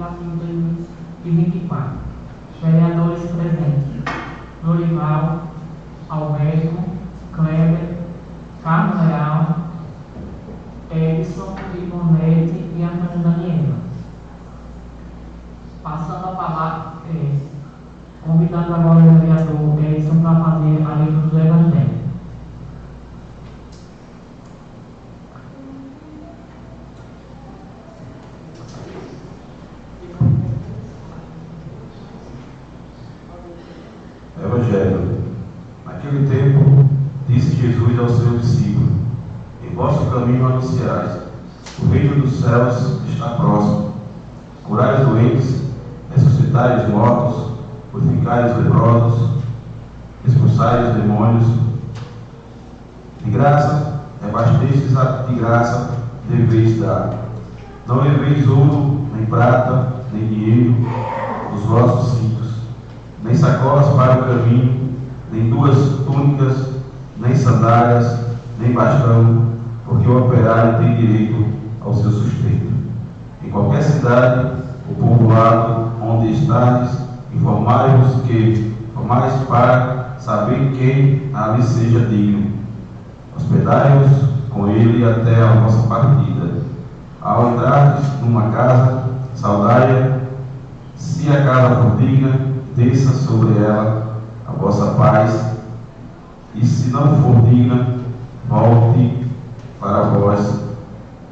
legislativo 2024. Vereadores presentes: Lorival, Alberto, Kleber, Carlos Leal, Edson, Ivonete e Antônio Daniela. Passando a palavra, convidando agora o vereador Edson para fazer a leitura do Evangelho. Evangelho. Naquele tempo, disse Jesus aos seus discípulos: em vosso caminho anunciais, o reino dos céus está próximo. Curai os doentes, ressuscitai os mortos, purificai os leprosos, expulsai os demônios. De graça, rebastestes de graça, deveis dar. Não leveis ouro, nem prata, nem dinheiro nos vossos cintos, nem sacolas para o caminho, nem duas túnicas, nem sandálias, nem bastão, porque o operário tem direito ao seu sustento. Em qualquer cidade, o povoado onde estáis, informai-vos para saber quem ali seja digno. Hospedai-vos com ele até a vossa partida. Ao entrardes numa casa, saudai-a. Se a casa for digna, desça sobre ela a vossa paz, e se não for digna, volte para vós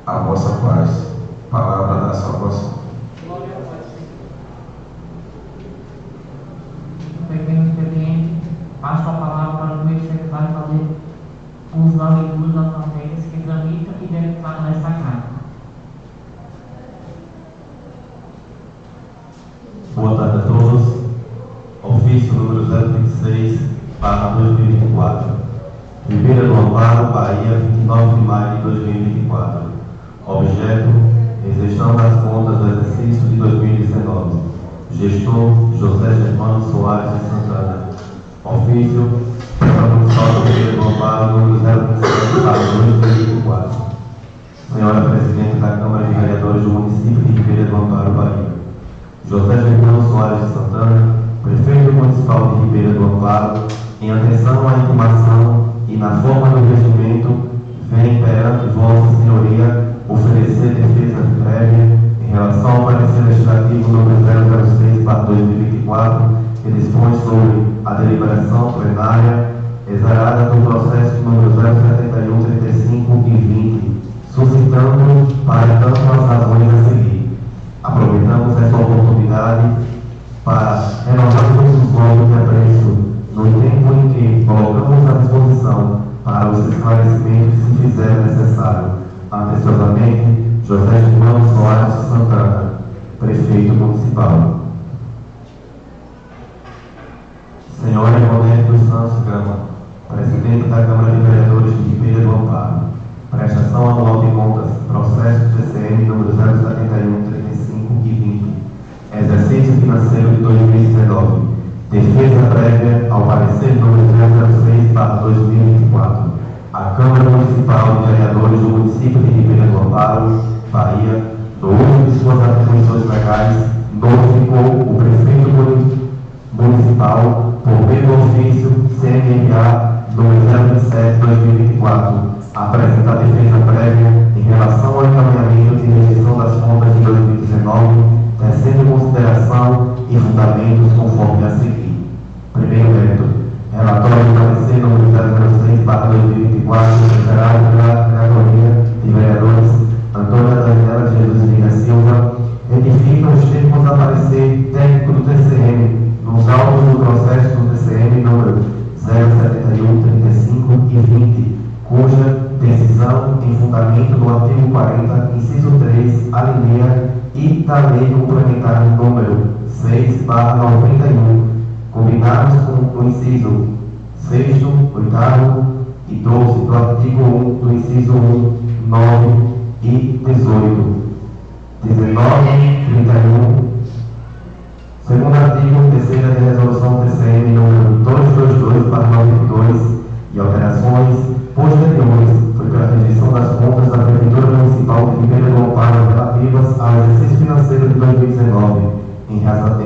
a vossa paz. Palavra da salvação. Glória a vós, Senhor. Pequeno expediente, passo a palavra para o meu secretário fazer uso da leitura das matérias que tramita e deve estar nesta carta. Boa tarde a todos. Ofício número 026/2024. Ribeira do Amparo, Bahia, 29 de maio de 2024. Objeto: execução das contas do exercício de 2019. Gestor: José Germano Soares de Santana. Ofício: Câmara Municipal do Ribeira do Amparo, número 027/2024. Senhora Presidente da Câmara de Vereadores do município de Ribeira do Amparo, Bahia. José Germano Soares de Santana, Prefeito Municipal de Ribeira do Amparo, em atenção à intimação e na forma do regimento, vem perante Vossa Senhoria oferecer defesa prévia em relação ao parecer legislativo número 006/2024, que dispõe sobre a deliberação plenária exarada do processo número 07135 e 20, suscitando para tanto as razões a seguir. Aproveitamos essa oportunidade para renovar os votos de apreço no tempo em que colocamos à disposição para os esclarecimentos que se fizer necessário. Atenciosamente, José Germano Soares de Santana, Prefeito Municipal. Senhora Ivonete dos Santos Gama, Presidente da Câmara de Vereadores de Ribeira do Amparo. Prestação anual de contas, processo TCM número 07135 e 20. Exercício financeiro de 2019. Defesa prévia ao parecer número 006/2024. A Câmara Municipal de Vereadores do município de Ribeira do Amparo, Bahia, no uso de suas atribuições legais, notificou o Prefeito Municipal por meio do ofício CNMA número 027/2024, apresentar defesa prévia em relação ao encaminhamento de rejeição das contas de 2019, tecendo em consideração e fundamentos conforme a seguir. Primeiro mérito: relatório do parecer número 006/2024, superado pela relatoria de vereadores Antônia Daniela de Jesus Vieira Silva, edifica os termos a parecer técnico do TCM nos autos do processo do TCM número 07135 e 20, cuja decisão em fundamento do artigo 40, inciso 3, alineia e da lei complementar número 6/91, combinados com o inciso 6º, 8º e 12 do artigo 1 do inciso 1, 9 e 18, 19, 31, segundo artigo, terceira de resolução TCM número 222/92 e alterações posteriores, foi pela rejeição das contas da Prefeitura Municipal de Ribeira do Amparo relativas ao exercício financeiro financeiro de 2019, em razão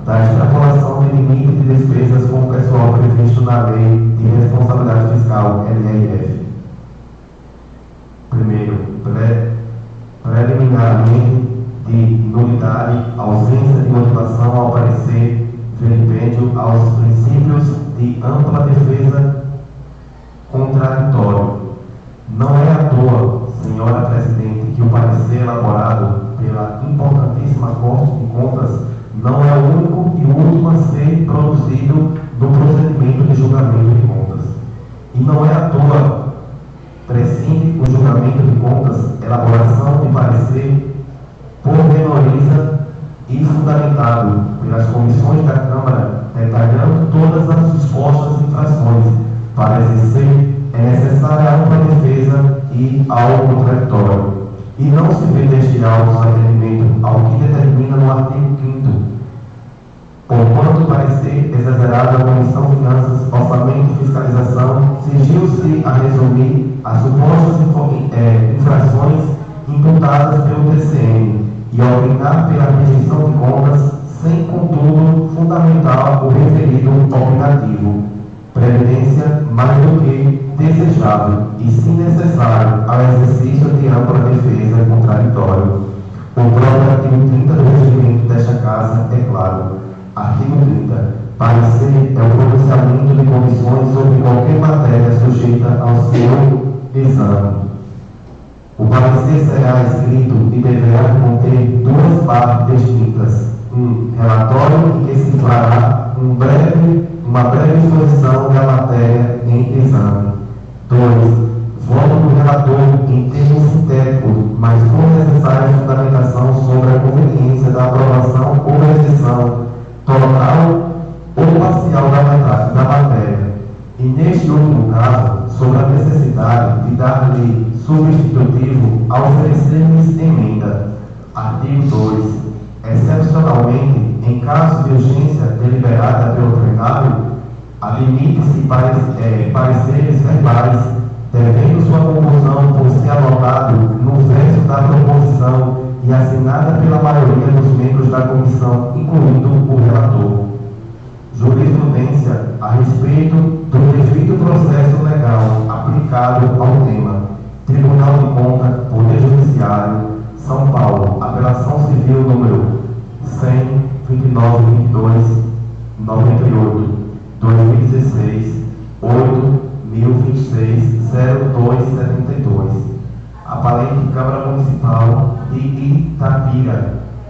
da extrapolação do limite de despesas com o pessoal previsto na Lei de Responsabilidade Fiscal, LRF. Primeiro, preliminarmente de nulidade, ausência de motivação ao parecer, vilipêndio aos princípios de ampla defesa contraditório. Não é à toa, senhora Presidente, que o parecer elaborado pela importantíssima Corte de Contas não é o único e último a ser produzido no procedimento de julgamento de contas. E não é à toa prescinde o julgamento de contas, elaboração de parecer pormenoriza e fundamentado pelas comissões da Câmara, detalhando todas as dispostas infrações. Para exercer é necessária ampla defesa e ao contraditório. E não se vê deste auto atendimento ao que determina no artigo 5º, porquanto parecer exagerado a Comissão Finanças, Orçamento e Fiscalização, sigiu-se a resumir as supostas infrações imputadas pelo TCM e a obrigar pela rejeição de contas, sem, contudo, fundamental o referido opinativo. Previdência mais do que desejável e, se necessário, ao exercício de ampla defesa contraditório. O próprio artigo 30 do regimento desta Casa é claro. Artigo 30. Parecer é o pronunciamento de comissões sobre qualquer matéria sujeita ao seu exame. O parecer será escrito e deverá conter duas partes distintas. Relatório em que se fará uma breve exposição da matéria em exame. 2. Voto do relator em termos sintéticos, mas com necessária fundamentação sobre a conveniência da aprovação ou rejeição total ou parcial da matéria. E neste último caso, sobre a necessidade de dar-lhe substitutivo a oferecer-lhes emenda. Artigo 2. Excepcionalmente, em caso de urgência deliberada pelo plenário, admite-se pareceres verbais, devendo sua conclusão por ser anotado no verso da proposição e assinada pela maioria dos membros da comissão, incluindo o relator. Jurisprudência a respeito do devido processo legal aplicado ao tema. Tribunal de Contas, Poder Judiciário, São Paulo, Apelação Civil número 100.29.22, 98, 2016, 8.026, 0272. Apelante Câmara Municipal de Itapira,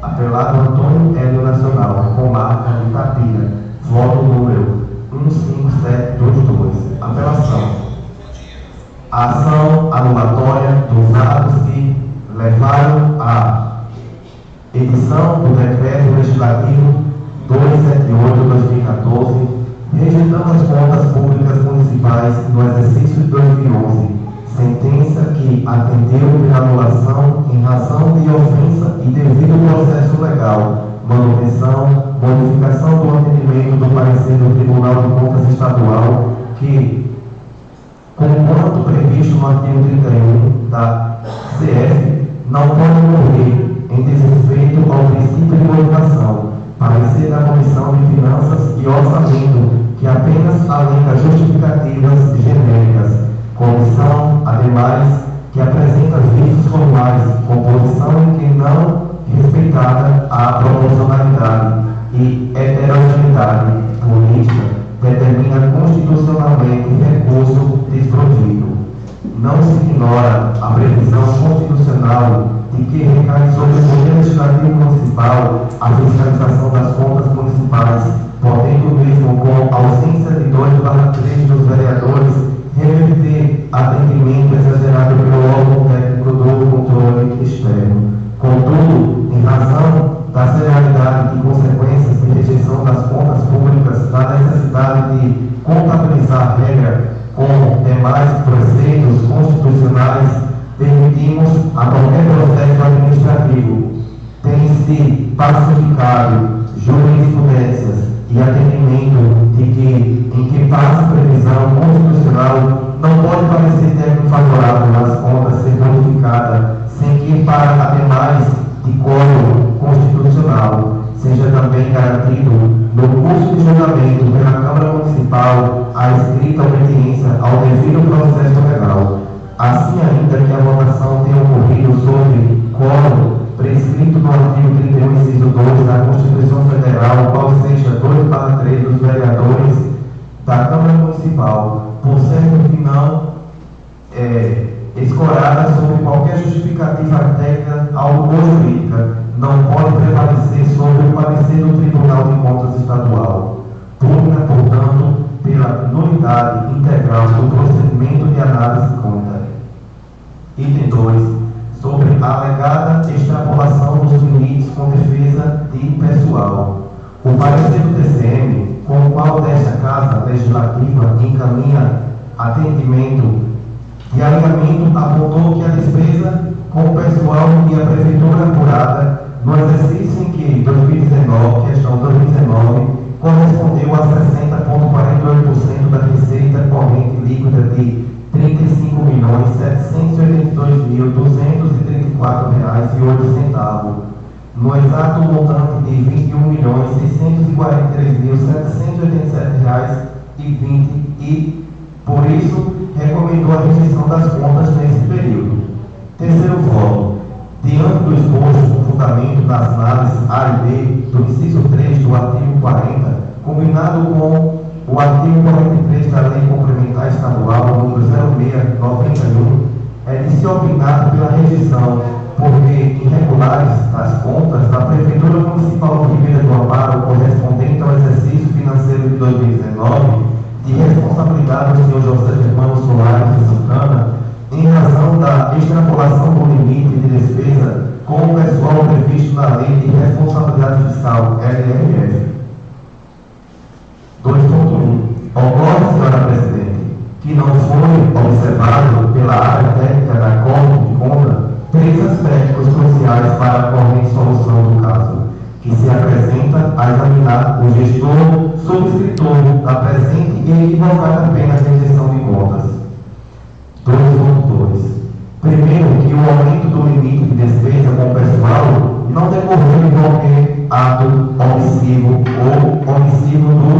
apelado Antônio Hélio Nacional, comarca de Itapira, voto número 15722. Apelação. A ação anulatória dos atos que levaram à edição do Decreto Legislativo 278/2014, rejeitando as contas públicas municipais no exercício de 2011, sentença que atendeu pela anulação em razão de ofensa e devido processo legal, manutenção, modificação do atendimento do parecer do Tribunal de Contas Estadual, que, conquanto previsto no artigo 31 da CF, não pode morrer em desrespeito ao princípio de motivação, parecer da Comissão de Finanças e Orçamento, que apenas alega justificativas genéricas. Comissão, ademais, que apresenta vícios formais, composição em que não respeitada a proporcionalidade e heterogeneidade política, determina constitucionalmente recurso desprovido. Não se ignora a previsão constitucional de que recai sobre o Poder Legislativo Municipal a fiscalização das contas municipais, podendo mesmo, com ausência de 2/3 dos vereadores, reverter atendimento exagerado pelo órgão técnico do controle externo. Contudo, em razão da seriedade e consequências de rejeição das contas públicas, da necessidade de contabilizar a regra com demais preceitos constitucionais, permitimos a qualquer processo administrativo. Tem-se pacificado jurisprudências e atendimento de que, em que passe previsão constitucional, não pode parecer termo favorável às contas ser modificada, sem que, para ademais de coro seja também garantido no curso de julgamento pela Câmara Municipal a escrita obediência ao devido processo legal. Assim ainda que a votação tenha ocorrido sobre quórum prescrito no artigo 31, inciso 2 da Constituição Federal, qual seja 2/3 dos vereadores da Câmara Municipal, por certo que não escorada sobre qualquer justificativa técnica ou jurídica, não pode prevalecer sobre o parecer do Tribunal de Contas Estadual. Pública, portanto, pela nulidade integral do procedimento de análise conta. Item 2. Sobre a alegada extrapolação dos limites com defesa de pessoal. O parecer do TCM, com o qual desta Casa Legislativa encaminha atendimento e alinhamento, apontou que a despesa com o pessoal e a Prefeitura apurada no exercício em que 2019, questão 2019, correspondeu a 60,48% da receita corrente líquida de R$ 35.782.234,08, no exato montante de R$ 21.643.787,20 e, por isso, recomendou a rejeição das contas nesse período. Terceiro voto. Diante do exposto no fundamento das análises A e B do inciso 3 do artigo 40, combinado com o artigo 43 da Lei Complementar Estadual número 0691, é de se opinar pela rejeição por ver irregulares das contas da Prefeitura Municipal de Ribeira do Amparo correspondente ao exercício financeiro de 2019, de responsabilidade do Sr. José Germano Soares de Santana, em razão da extrapolação do limite de despesa com o pessoal previsto na Lei de Responsabilidade Fiscal, LRF. 2.1. Ocorre, senhora Presidente, que não foi observado pela área técnica da Corte de Conta 3 aspectos cruciais para a corrente solução do caso, que se apresenta a examinar o gestor subscritor da presente e equivocada apenas rejeição de contas. 2.2. Primeiro, que o aumento do limite de despesa com o pessoal não decorreu de qualquer ato omissivo ou omissivo do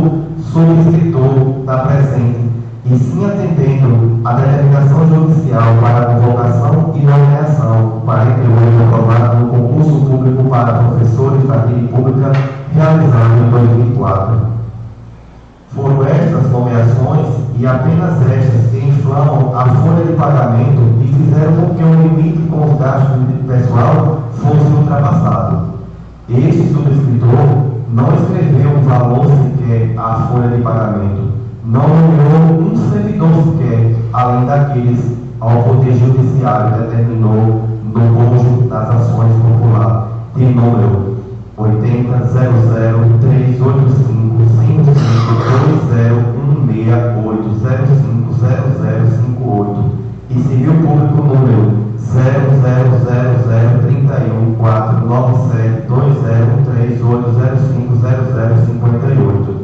subscritor da presente, e sim atendendo à determinação judicial para a convocação e nomeação 48 aprovada no concurso público para professores da rede pública realizado em 2004. Foram estas nomeações e apenas estas que inflamam a folha de pagamento e fizeram com que o limite com os gastos de pessoal fosse ultrapassado. Este subscritor não escreveu um valor sequer à folha de pagamento, não nomeou um servidor sequer, além daqueles ao Poder Judiciário determinou no bojo das ações popular de número 80.003855520168058 e civil público número 0003147201380050058.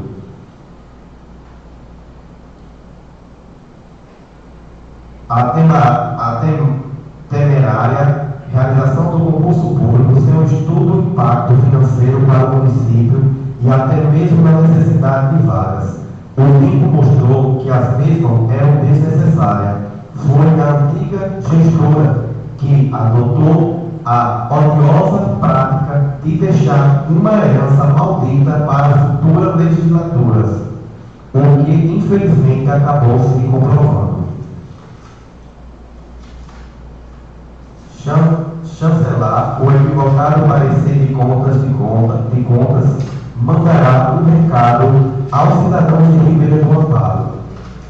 A temerária realização do concurso público sem um estudo do impacto financeiro para o município e até mesmo na necessidade de vagas. O tempo mostrou que as mesmas eram desnecessárias. Foi a antiga gestora que adotou a odiosa prática de deixar uma herança maldita para futuras legislaturas, o que infelizmente acabou se comprovando. Chancelar o equivocado parecer de contas mandará um recado aos cidadãos de Ribeira do Amparo,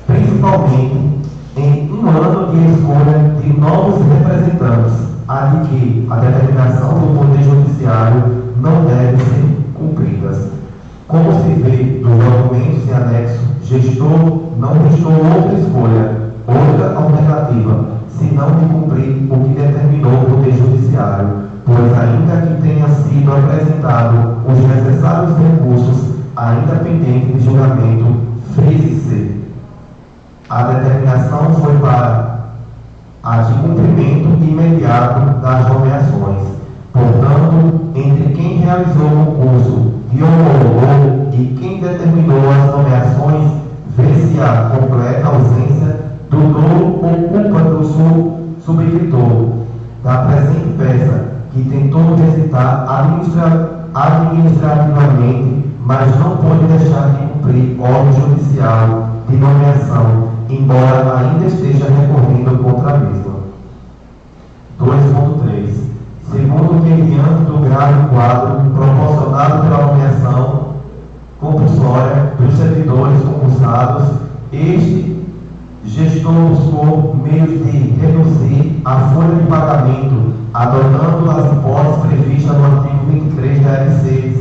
principalmente em um ano de escolha de novos representantes, a de que a determinação do Poder Judiciário não deve ser cumprida. Como se vê dos documentos em anexo, gestor não restou outra escolha, outra alternativa, senão de cumprir o que determinou o Poder Judiciário, pois ainda que tenha sido apresentado os necessários recursos ainda pendentes de julgamento, frise-se. A determinação foi para a de cumprimento imediato das nomeações. Portanto, entre quem realizou o concurso exercitar administrativamente, mas não pode deixar de cumprir ordem judicial de nomeação, embora ainda esteja recorrendo contra a mesma. 2.3. Segundo que, diante do grave quadro proporcionado pela nomeação compulsória dos servidores concursados, este gestor buscou meios de reduzir a folha de pagamento, adotando as hipóteses previstas no artigo 23 da LC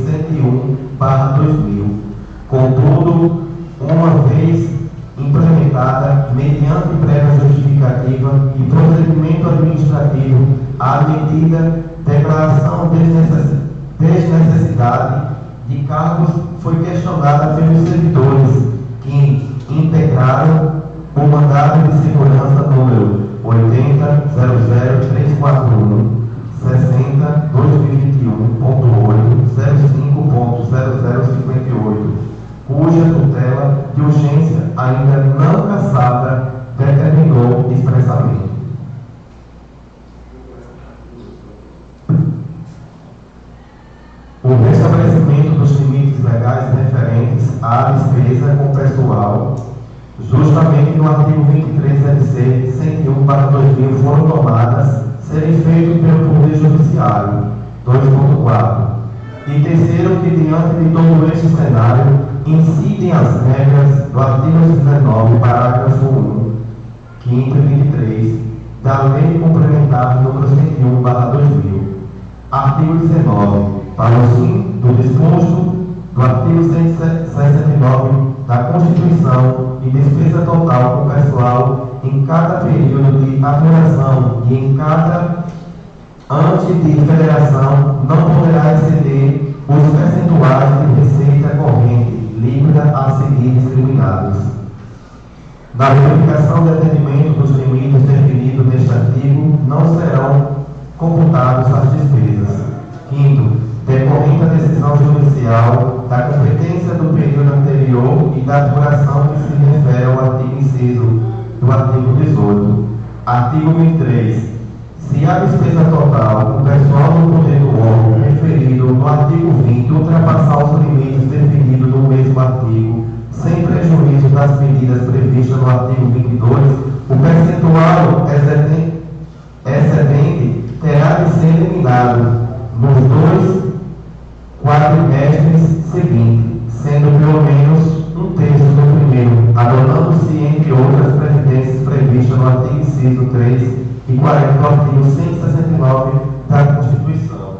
101/2000. Contudo, uma vez implementada, mediante prévia justificativa e procedimento administrativo, a medida declaração desnecessidade de cargos foi questionada pelos servidores que integraram o mandado de segurança número 80.00341 60/2021.8 05.0058, cuja tutela de urgência ainda não cassada determinou expressamente. O restabelecimento dos limites legais referentes à despesa com pessoal, justamente no artigo 23 da LC 101/2000, foram tomadas, serem feitos pelo Poder Judiciário. 2.4. E terceiro, que diante de todo este cenário, incidem as regras do artigo 19, parágrafo 1, 5º e 23, da Lei Complementar número 101/2000. Artigo 19. Para o fim do disposto do artigo 169 da Constituição e despesa total com pessoal em cada período de apuração e em cada ante de federação não poderá exceder os percentuais de receita corrente líquida a seguir discriminados. Na verificação do atendimento dos limites definidos neste artigo, não serão computados as despesas. 5º, decorrente da decisão judicial, da competência do período anterior e da apuração que se refere ao artigo inciso do artigo 18. Artigo 23. Se a despesa total com pessoal do poder do órgão referido no artigo 20 ultrapassar os limites definidos no mesmo artigo, sem prejuízo das medidas previstas no artigo 22, o percentual excedente terá de ser eliminado nos 2 quadrimestres seguintes, sendo pelo menos 1/3 do primeiro, adotando-se, entre outras previdências previstas no artigo inciso 3 e 40 do artigo 169 da Constituição.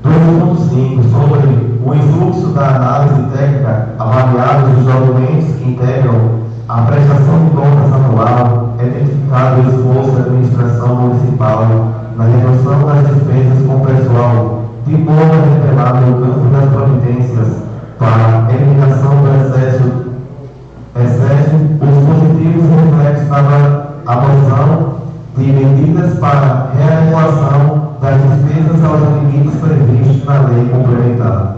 2.5. Sobre o influxo da análise técnica avaliados os documentos que integram a prestação de contas anual, é identificado o esforço da administração municipal na redução das despesas com pessoal, de modo a revelar no campo das providências para a eliminação do excesso, os positivos reflexos da adoção de medidas para readequação das despesas aos limites previstos na lei complementar.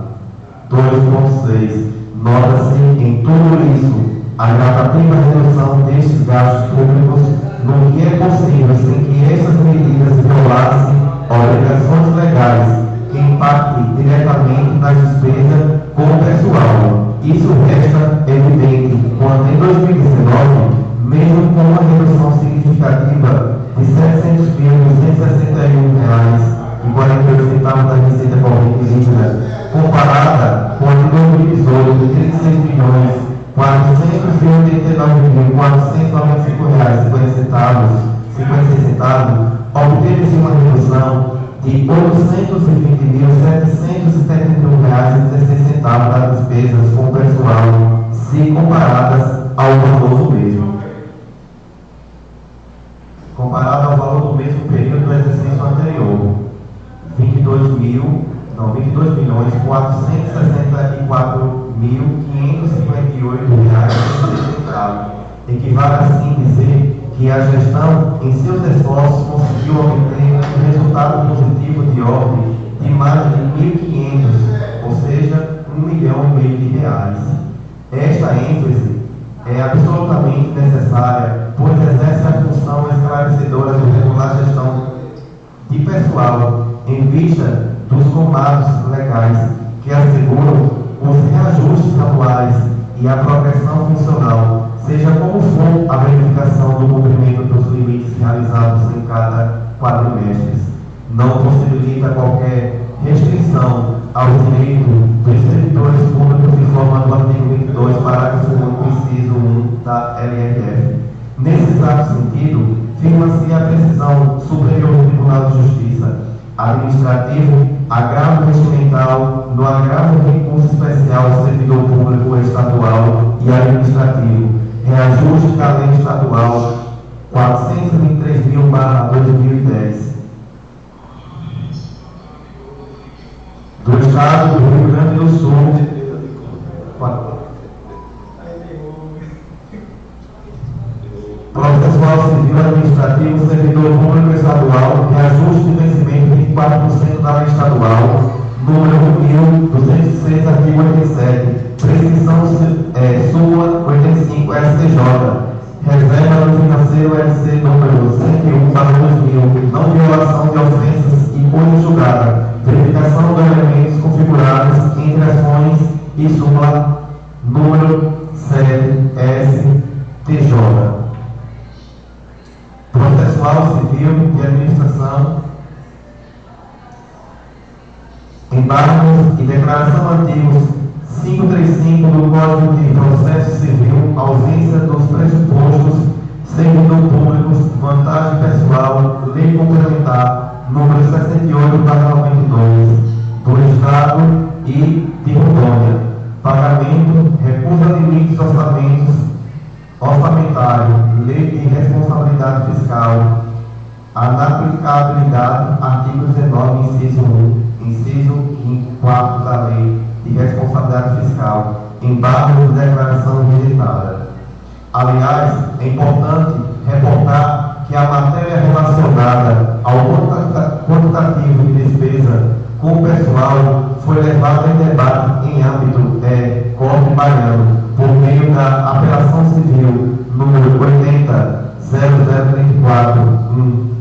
2.6. Nota-se em tudo isso a gradativa redução destes gastos públicos no que é possível, sem que essas medidas violassem obrigações legais que impactem diretamente nas despesas com o pessoal. Isso resta evidente quando, em 2019, mesmo com uma redução significativa de R$ 700.261,48 da receita corrente líquida, comparada com a de 2018 de R$ 36.489.495,56, obteve-se uma redução de R$ 820.771,16 das despesas com pessoal, se comparadas ao valor do mesmo. Comparado ao valor do mesmo período do exercício anterior, R$ 22.964.558,16, equivale assim dizer que a gestão, em seus esforços, conseguiu obter um resultado positivo de ordem de mais de 1.500, ou seja, R$ 1,5 milhão. Esta ênfase é absolutamente necessária, pois exerce a função esclarecedora de regular gestão de pessoal em vista dos comandos legais que asseguram os reajustes anuais e a progressão funcional, seja como for a verificação do cumprimento dos limites realizados em cada quadrimestre. Não possibilita qualquer restrição ao direito dos servidores públicos informando o artigo 22, parágrafo 1, inciso 1 da LRF. Nesse exato sentido, firma-se a decisão superior do Tribunal de Justiça Administrativo, agravo regimental, no agravo de recurso especial ao servidor público estadual e administrativo, reajuste da lei estadual 423.000/2010. Do Estado do Rio Grande do Sul, processual civil administrativo, servidor público estadual, reajuste de vencimento de 24% da lei estadual, número 1206, artigo 87, prescrição súmula 85 STJ, reserva do financeiro LC número 101/2000, não violação de ofensas e coisa julgada, verificação de elementos configurados entre ações e súmula número 7 STJ. Processual civil de administração, embargos e declaração artigos 535 do Código de Processo Civil, ausência dos pressupostos, servidor públicos, vantagem pessoal, lei complementar, número 68/92, do Estado e de Rondônia, pagamento, recusa limites orçamentário, lei de responsabilidade fiscal, anaplicabilidade, artigo 19, inciso 1, inciso 4 da lei de responsabilidade fiscal, embargo de declaração rejeitada. Aliás, é importante reportar que a matéria relacionada ao quantitativo de despesa com o pessoal foi levada em debate em âmbito Corte Baiano, por meio da apelação civil número 80.0034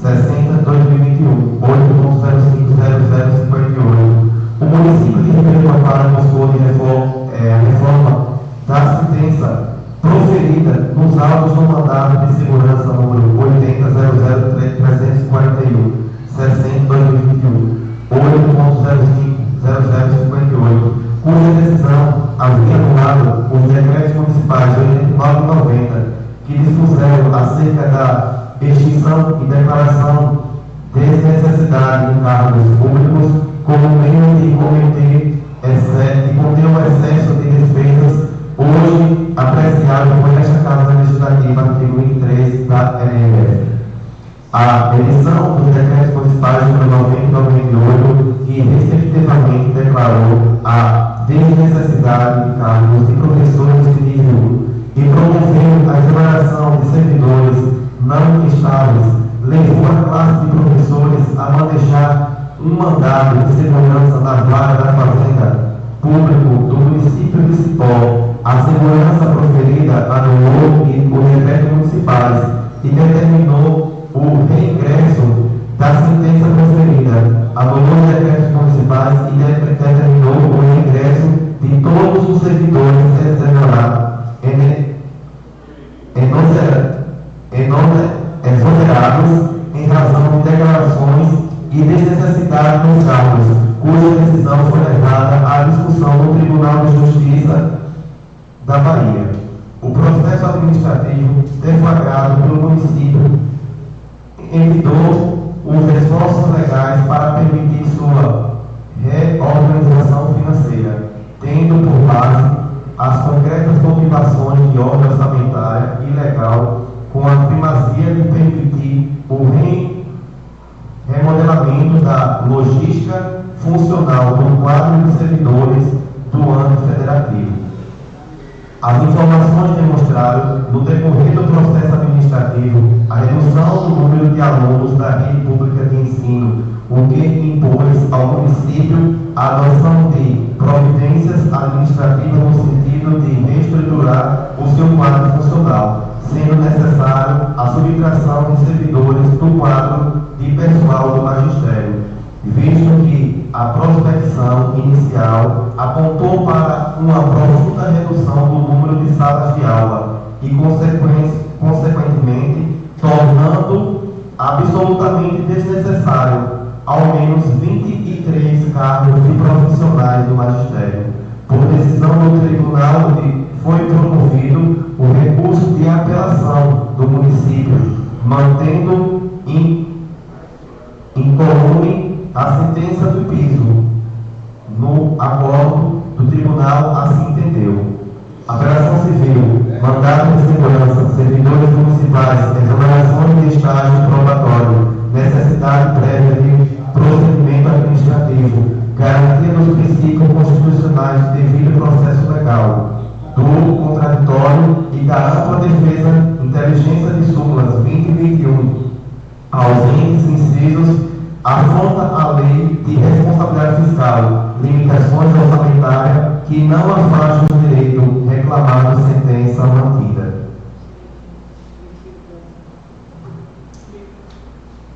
60/2021, 8.050058. O município de Ribeirão Preto buscou a reforma da sentença proferida nos autos do mandado de segurança número 80.00341, 60/2021, 8.050058, cuja decisão havia anulado os decretos municipais de 89/90, que dispuseram acerca da extinção e declaração de necessidade de cargos públicos como meio de conter o excesso de despesas, hoje apreciado por esta Casa Legislativa, artigo 23 da LRF. A edição dos decretos municipais número 90 e 98, que respectivamente declarou a desnecessidade de cargos de professores de nível 1 e promoveu a exoneração de servidores não estáveis, levou a classe de professores a mantejar um mandado de segurança na vara da Fazenda Público do município de Cipó. A segurança proferida anulou os decretos municipais e determinou o reingresso da sentença proferida, anulou os decretos municipais e determinou o reingresso de todos os servidores exonerados em razão de declarações e desnecessidade dos cargos, cuja decisão foi levada à discussão no Tribunal de Justiça da Bahia. O processo administrativo deflagrado pelo município evitou os esforços legais para permitir sua reorganização financeira, tendo por base as concretas motivações de ordem orçamentária e legal, com a primazia de permitir o remodelamento da logística funcional do quadro de servidores do ano federativo. As informações demonstraram, no decorrer do processo administrativo, a redução do número de alunos da rede pública de ensino, o que impôs ao município a adoção de providências administrativas no sentido de reestruturar o seu quadro funcional, sendo necessário a subtração de servidores do quadro de pessoal do magistério, visto que a prospecção inicial apontou para uma profunda redução do número de salas de aula e, consequentemente, tornando absolutamente desnecessário ao menos 23 cargos de profissionais do magistério. Por decisão do tribunal, foi promovido o recurso de apelação do município, mantendo incolume a sentença do piso. No acordo do tribunal, assim entendeu. Apelação civil, mandado de segurança, servidores municipais, exonerações de estágio probatório, necessidade prévia de procedimento administrativo, garantia dos princípios constitucionais de devido processo legal, do contraditório e da ampla defesa, inteligência de súmulas 20 e 21, ausentes incisos, afronta a lei de responsabilidade fiscal, limitações orçamentárias que não afastam o direito reclamado sentença mantida.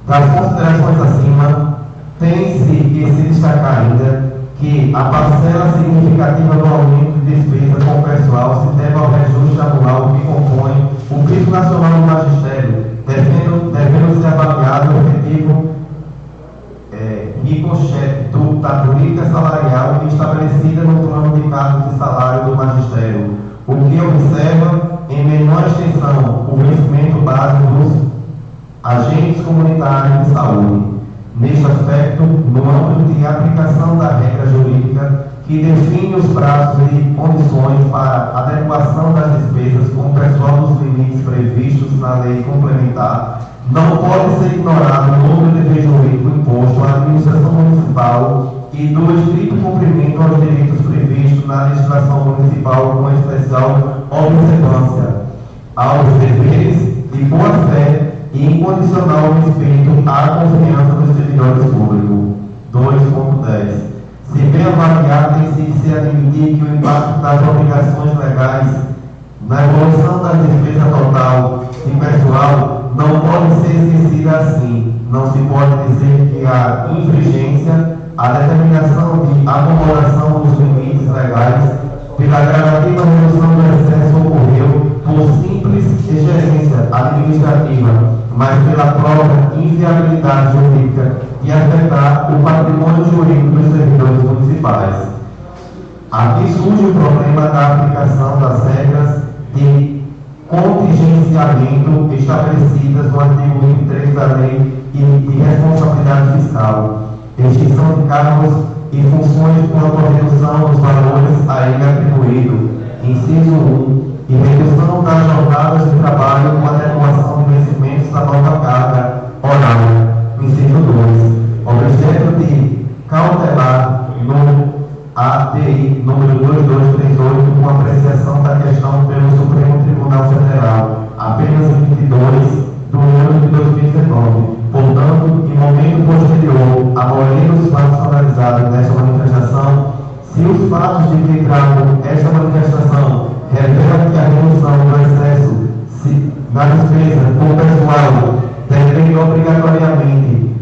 Das considerações acima, tem-se que se destacar ainda que a parcela significativa do aumento de despesa com o pessoal se deve ao reajuste anual que compõe o piso nacional do magistério, devendo ser avaliado o efetivo ricochete da política salarial estabelecida no plano de cargos de salário do magistério, o que observa em menor extensão o vencimento básico dos agentes comunitários de saúde. Neste aspecto, no âmbito de aplicação da regra jurídica que define os prazos e condições para adequação das despesas com o pessoal dos limites previstos na lei complementar, não pode ser ignorado o novo dever jurídico imposto à administração municipal e do estrito cumprimento aos direitos previstos na legislação municipal com especial observância aos deveres de boa-fé e incondicional respeito à confiança dos servidores públicos. 2.10. Se bem avaliado, tem-se que se admitir que o impacto das obrigações legais na evolução da despesa total de pessoal não pode ser exercida assim. Não se pode dizer que a infringência, a determinação de acomodação dos limites legais pela gradativa redução do excesso ocorreu por simples exigência administrativa, mas pela própria inviabilidade jurídica de afetar o patrimônio jurídico dos servidores municipais. Aqui surge o problema da aplicação das regras de contingenciamento estabelecidas no artigo 23 da Lei de Responsabilidade Fiscal, extinção de cargos e funções quanto à redução dos valores a ele atribuído, inciso 1, e redução das jornadas de trabalho com adequação de vencimentos da nova carga horária, inciso 2, objeto de cautelar no ADI número 2238, com apreciação da questão pelo Supremo Tribunal Federal, apenas em 22 do ano de 2019. Portanto, em momento posterior à maioria dos fatos analisados nesta manifestação, se os fatos de que tratam esta manifestação revelam que a redução do excesso na despesa com o pessoal depende obrigatoriamente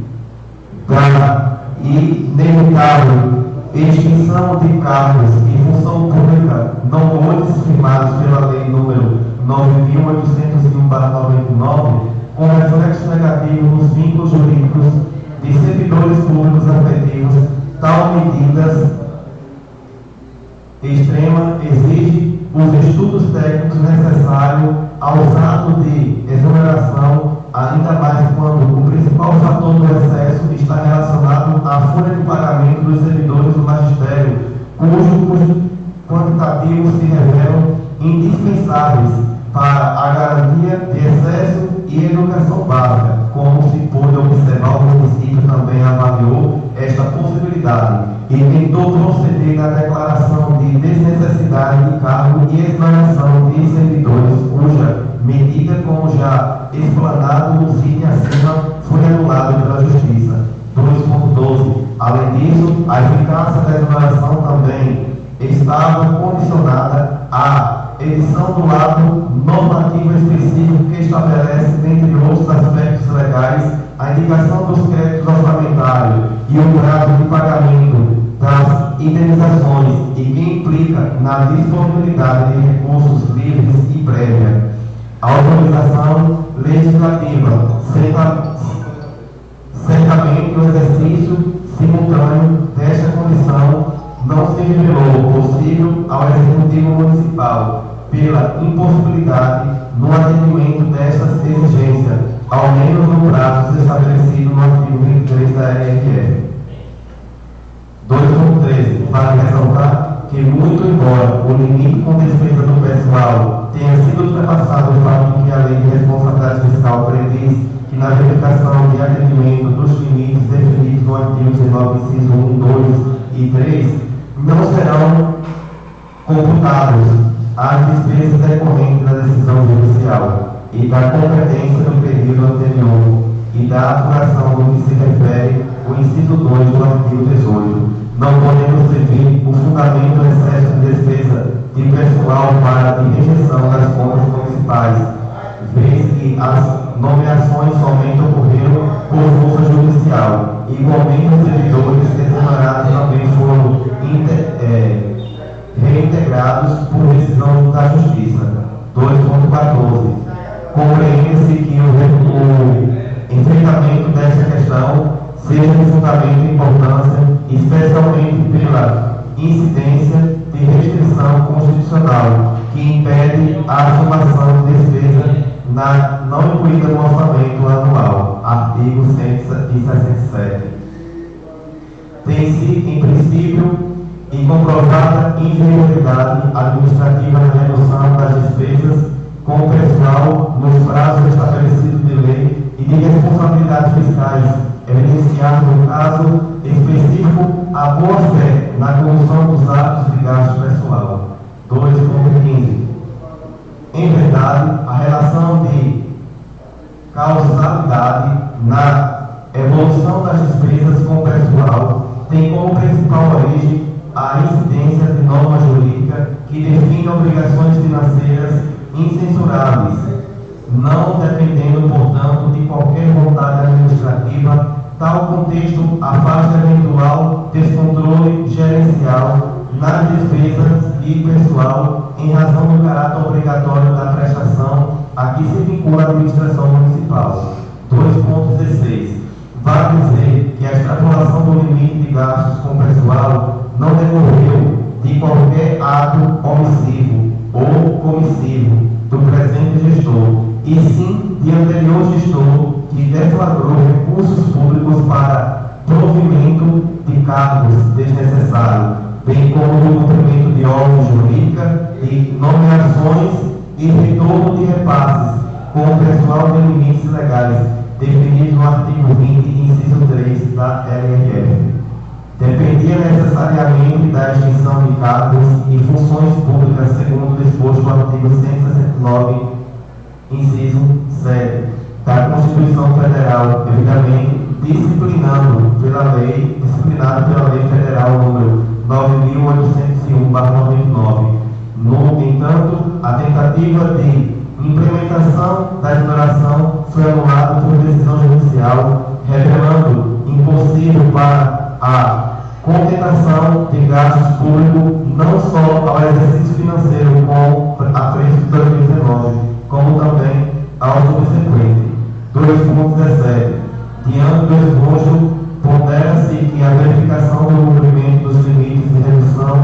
da inevitável extinção de cargos e função pública não antes firmados pela Lei número 9.801/99, com reflexo negativo nos vínculos jurídicos de servidores públicos afetivos, tal medidas extrema exige os estudos técnicos necessários aos atos de exoneração, ainda mais quando o principal fator do excesso está relacionado à folha de pagamento dos servidores do magistério, cujos quantitativos se revelam indispensáveis para a garantia de excesso e educação básica, como se pôde observar. O município também avaliou esta possibilidade e tentou proceder na declaração de desnecessidade de cargo e exoneração de servidores, cuja medida, como já explanado no item acima, foi anulada pela Justiça. 2.12. Além disso, a eficácia da exoneração também estava condicionada à edição do ato normativo específico que estabelece, dentre outros aspectos legais, a indicação dos créditos orçamentários e o prazo de pagamento das indenizações e que implica na disponibilidade de recursos livres e prévia. A autorização legislativa, certamente o exercício simultâneo desta condição não se revelou possível ao Executivo Municipal pela impossibilidade no atendimento destas exigências, ao menos no prazo estabelecido no artigo 23 da RRF. 2.13. Vale ressaltar que, muito embora o limite com despesa do pessoal tenha sido ultrapassado o fato de que a Lei de Responsabilidade Fiscal prediz que na verificação de atendimento dos limites definidos no artigo 19, inciso 1, 2 e 3, não serão computados as despesas decorrentes da decisão judicial e da competência do período anterior e da apuração do que se refere o inciso 2 do artigo 18, não podendo servir o fundamento do excesso de despesa de pessoal para de rejeição das contas municipais, vez que as nomeações somente ocorreram por força judicial. Igualmente, os servidores exonerados também foram reintegrados por decisão da Justiça. 2.14. Compreende-se que o enfrentamento desta questão seja de fundamental importância, especialmente pela incidência de restrição constitucional que impede a assumação de despesa não incluída no orçamento anual. Artigo 167. Tem-se, em princípio, e comprovada inferioridade administrativa na redução das despesas com o pessoal nos prazos estabelecidos de lei e de responsabilidades fiscais, evidenciado no caso específico a boa-fé na condução dos atos de gasto pessoal. 2.15. Em verdade, a relação de causalidade na evolução das despesas com o pessoal tem como principal origem a incidência de norma jurídica que define obrigações financeiras incensuráveis, não dependendo, portanto, de qualquer vontade administrativa. Tal contexto afasta eventual descontrole gerencial nas despesas e pessoal em razão do caráter obrigatório da prestação a que se vincula a administração municipal. 2.16. Vale dizer que a extrapolação do limite de gastos com pessoal não decorreu de qualquer ato omissivo ou comissivo do presente gestor, e sim de anterior gestor que deflagrou recursos públicos para provimento de cargos desnecessários, bem como do cumprimento de ordens jurídicas e nomeações e retorno de repasses com o pessoal de limites legais definidos no artigo 20, inciso 3 da LRF. Dependia necessariamente da extinção de cargos e funções públicas, segundo o disposto no artigo 169, inciso 7 da Constituição Federal, devidamente disciplinado pela Lei Federal número 9.801/99. No entanto, a tentativa de implementação da exoneração foi anulada por decisão judicial, revelando impossível para a contentação de gastos públicos não só ao exercício financeiro com a preço de 2019, como também ao subsequente. 2.17. Diante do esboço, pondera-se que a verificação do cumprimento dos limites de redução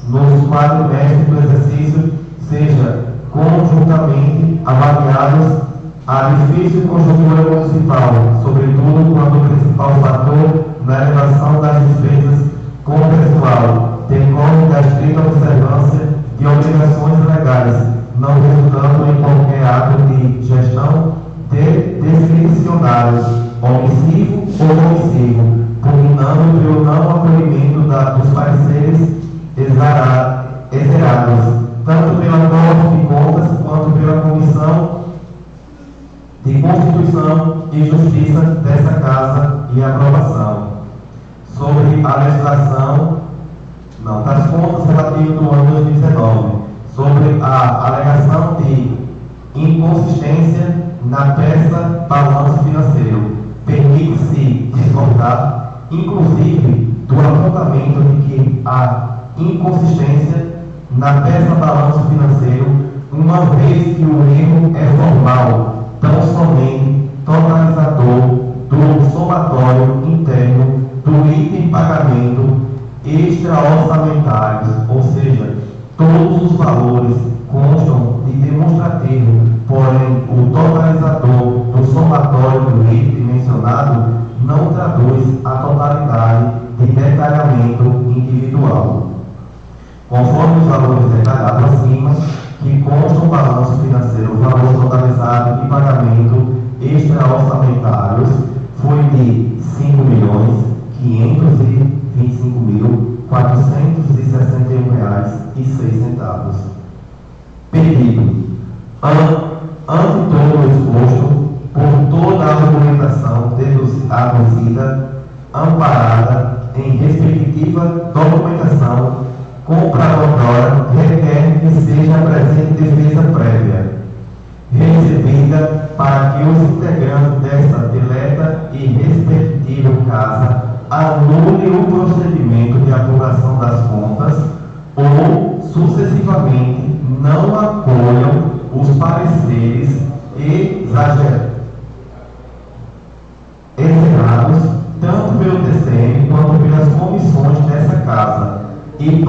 nos quadrimestres do exercício seja conjuntamente avaliados a difícil conjuntura municipal, sobretudo quando o principal fator na elevação das despesas com o pessoal decorre da estrita observância de obrigações legais, não resultando em qualquer ato de gestão discricionário, omissivo ou omissivo, culminando pelo não acolhimento dos pareceres exerados, tanto pela Corte de Contas quanto pela Comissão de Constituição e Justiça dessa Casa e aprovação. Sobre a legislação das contas relativas do ano 2019, sobre a alegação de inconsistência na peça balanço financeiro, discordar, inclusive do apontamento de que há inconsistência na peça balanço financeiro, uma vez que o erro é formal, tão somente totalizador do somatório interno do item pagamento extra-orçamentários, ou seja, todos os valores constam de demonstrativo, porém o totalizador do somatório do item mencionado não traduz a totalidade de detalhamento individual. Conforme os valores detalhados acima, que constam no balanço financeiro, o valor totalizado de pagamento extra-orçamentários foi de R$ 5.525.461,06. Pedido. Ante todo o exposto, por toda a argumentação deduzida, amparada em respectiva documentação comprobatória, requer que seja presente defesa prévia, recebida para que os integrantes desta deleta e respectiva casa anulem o procedimento de apuração das contas ou, sucessivamente, não acolham os pareceres exagerados, tanto pelo TCM quanto pelas comissões dessa casa, e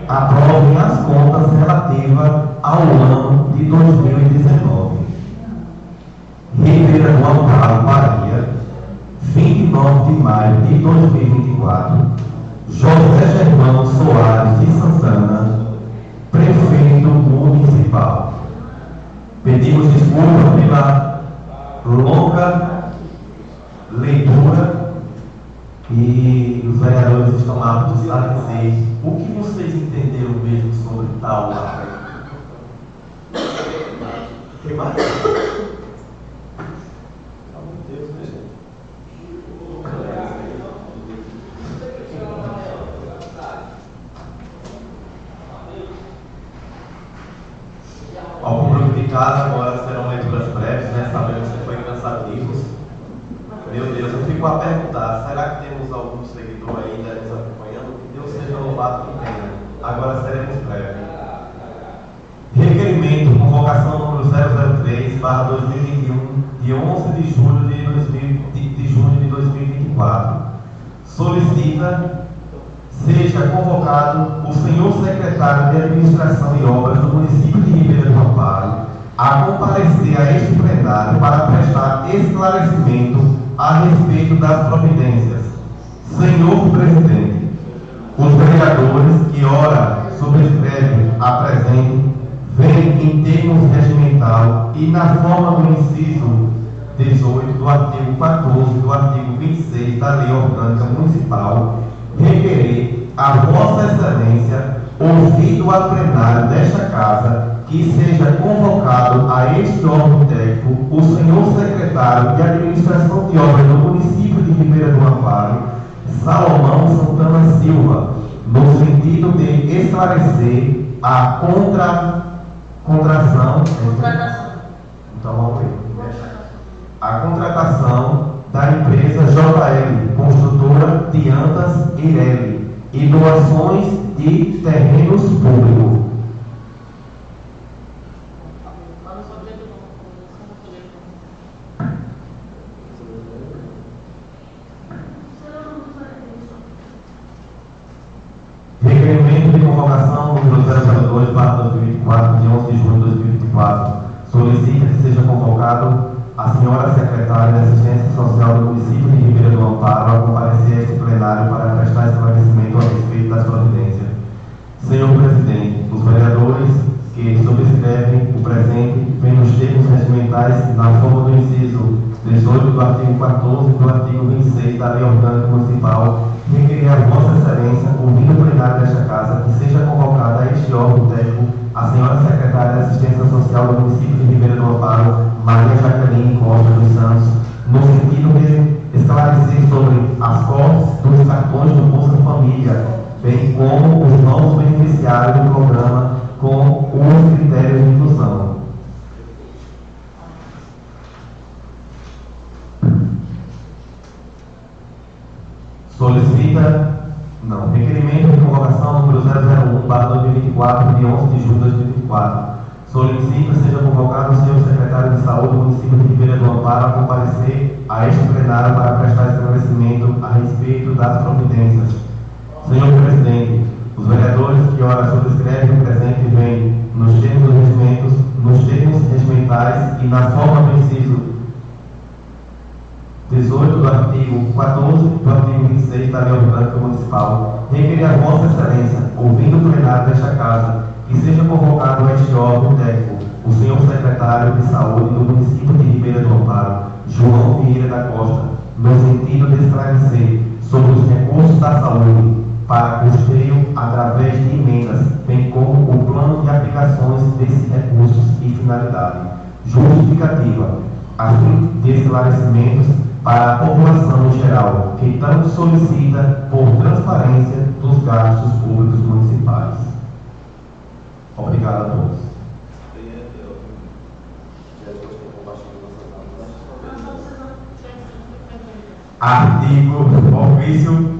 aprovem as contas relativas ao ano de 2019. Ribeira do Amparo, Bahia, 29 de maio de 2024. José Germano Soares de Santana, prefeito municipal. Pedimos desculpa pela longa leitura e os vereadores estão aptos a dizer o que vocês entenderam mesmo sobre tal ato. O que mais? Ao público de casa, agora serão leituras breves, né? Sabemos que foi cansativos. Meu Deus, eu fico a perguntar, será que temos algum seguidor ainda nos acompanhando? Que Deus seja louvado que tenha. Agora seremos breves. Requerimento, convocação número 003/2021, de 11 de julho de 2024. Solicita seja convocado o senhor secretário de Administração e Obras do município de Ribeira do Amparo a comparecer a este plenário para prestar esclarecimento a respeito das providências. Senhor Presidente, os vereadores que ora subscrevem a presente veem em termos regimental e na forma do inciso 18 do artigo 14 do artigo 26 da Lei Orgânica Municipal requerer a Vossa Excelência, ouvido a plenário desta Casa, que seja convocado a este órgão técnico o senhor secretário de Administração de Obras do município de Ribeira do Amparo, Salomão Santana Silva, no sentido de esclarecer a a contratação da empresa JL, construtora Tiantas Ireli, e doações de terrenos públicos. Requerimento de convocação número 002/2024, de 11 de junho de 2024. Solicita que seja convocado a senhora secretária de Assistência Social do município de Ribeira do Amparo a comparecer a este plenário para prestar esclarecimento a respeito das providências. Senhor Presidente, os vereadores que subscrevem o presente vêm nos termos regimentais na forma do inciso 18 do artigo 14 do artigo 26 da Lei Orgânica Municipal, requerer a Vossa Excelência, ouvindo o plenário desta Casa, que seja convocada a este órgão técnico a senhora secretária de Assistência Social do município de Ribeira do Amparo, Maria Jaqueline Costa dos Santos, no sentido de esclarecer sobre as costas dos cartões do Bolsa Família, bem como os novos beneficiários do programa com os critérios de inclusão. Requerimento de convocação número 001/2024, de 11 de julho de 2024. Solicita seja convocado o senhor secretário de Saúde do município de Ribeira do Amparo a comparecer a este plenário para prestar esclarecimento a respeito das providências. Senhor presidente, os vereadores que ora subscrevem o presente vêm nos termos regimentais e na forma do inciso 18 do artigo 14 do artigo 26 da Lei Orgânica Municipal, requerer a Vossa Excelência, ouvindo o plenário desta Casa, que seja convocado a este órgão técnico o senhor secretário de Saúde do município de Ribeira do Amparo, João Vieira da Costa, no sentido de esclarecer sobre os recursos da saúde para custeio através de emendas, bem como o plano de aplicações desses recursos e finalidade. Justificativa, a fim de esclarecimentos para a população em geral, que tanto solicita por transparência dos gastos públicos municipais. Obrigado a todos. Artigo ofício.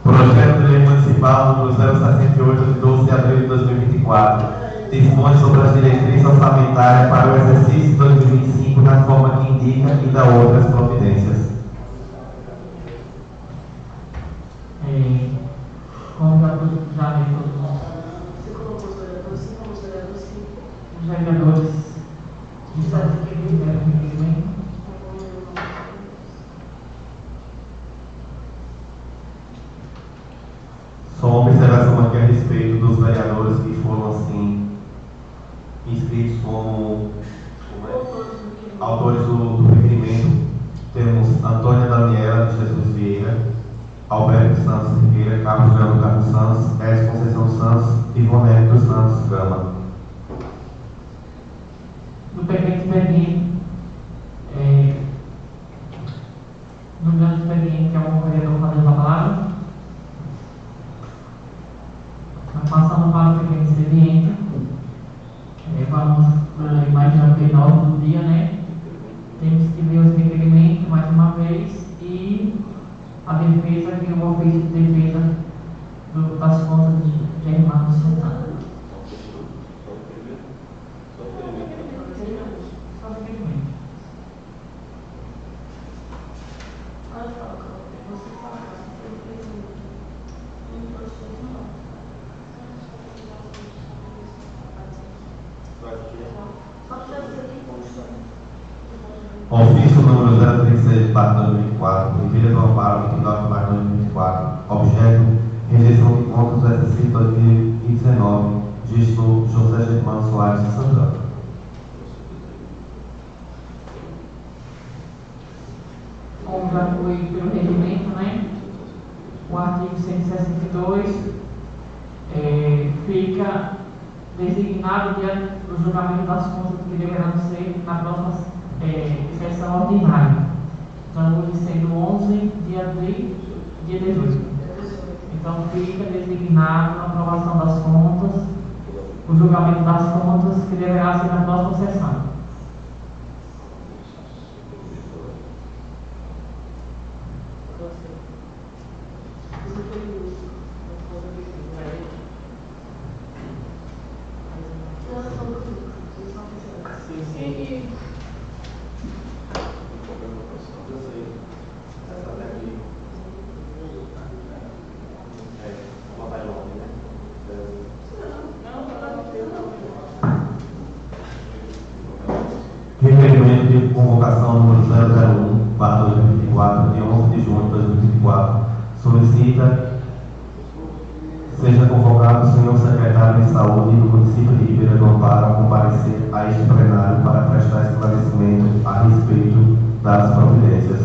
Projeto de Lei Municipal número 068, de 12 de abril de 2024, dispõe sobre as diretrizes orçamentárias para o exercício de 2025 na forma que indica e dá outras providências. Como já vi todos os vereadores disseram que fizeram o requerimento. Só uma observação aqui a respeito dos vereadores que foram assim inscritos como autores do requerimento. Temos Antônia Daniela de Jesus Vieira, Alberto Santos Figueira, Carlos Leandro Carlos Santos, Edson Conceição Santos e Ivonete dos Santos Gama. No pequeno expediente, no grande expediente, que é um vereador fazendo a palavra, passando para o pequeno expediente, vamos imaginar que é 9 do dia, né? Temos que ver os requerimentos mais uma vez e a defesa, que eu vou ver de defesa das contas de Germano Santana. Só requerimento. Ofício número 036/2024, Ribeira do Amparo, 29 de março de 2024. Objeto: rejeição de contas do exercício 2019. Gestor: José Germano Soares de Santana. Como já foi pelo regimento, né? O artigo 162 fica designado diante do julgamento das contas que deverão ser na próxima sessão ordinária. Então, hoje sendo 11 de abril, dia 18. Então, fica designado a aprovação das contas, o julgamento das contas que deverá ser na próxima sessão. Requerimento de convocação número 001/2024, de 11 de junho de 2024, solicita seja convocado o senhor secretário de Saúde do município de Ribeira do Amparo a comparecer a este plenário para prestar esclarecimento a respeito das providências.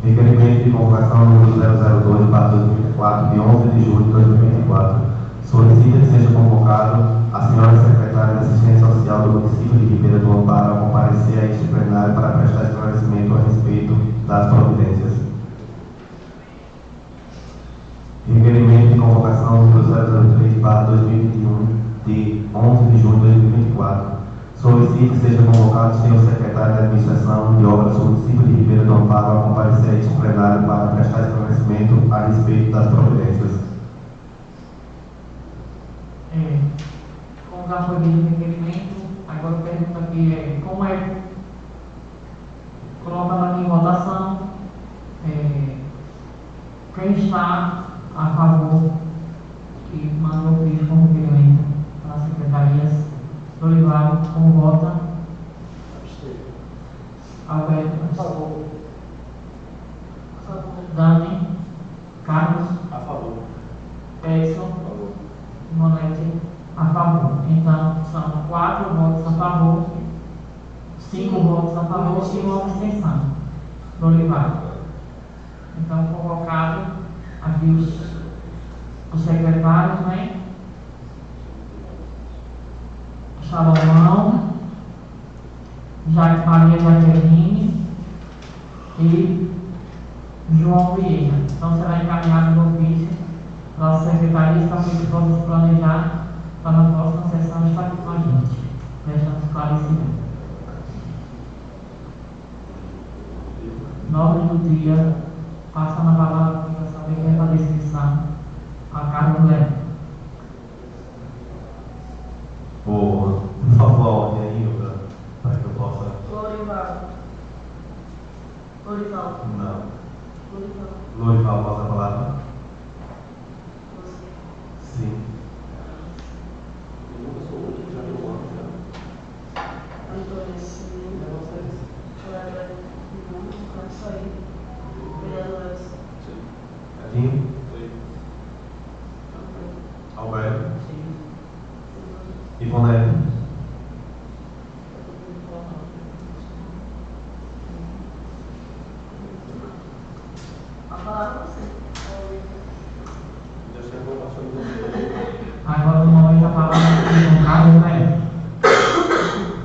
Requerimento de convocação número 002/2024, de 11 de julho de 2024. Solicita que seja convocado a senhora secretária de Assistência Social do município de Ribeira do Amparo a comparecer a este plenário para prestar esclarecimento a respeito das providências. Requerimento de convocação número 003/2021, de 11 de junho de 2024, solicito que seja convocado o senhor secretário de Administração de Obras do município de Ribeira do Amparo a comparecer a este plenário para prestar esclarecimento a respeito das providências. Como já foi dito o requerimento, agora a pergunta aqui é como é colocando aqui em votação quem está a favor que manda o ofício com requerimento para as secretarias. Dorival, como vota? Alberto, a favor. Dani, Carlos, A favor. Edson, a favor. Monete, a favor. Então, são 4 votos a favor, 5 votos a favor e uma abstenção. Dorival. Então, convocado aqui os secretários, né? Salomão, Maria Jaqueline e João Vieira. Então será encaminhado no ofício para as secretarias para que eles possam planejar para a próxima sessão estar aqui com a gente. Deixando esclarecimento. Na ordem do dia, passando a palavra para saber quem é para a descrição, a Carlos Leão. Por favor, a ordem aí, para que eu possa. Lorival. Não. Lorival, posso a palavra? Sim. Antônio Silva. Não, só aí. Vereadores. Kim? Alberto? Ivonete? A palavra é você. Agora o momento a palavra é o Carlos Leão.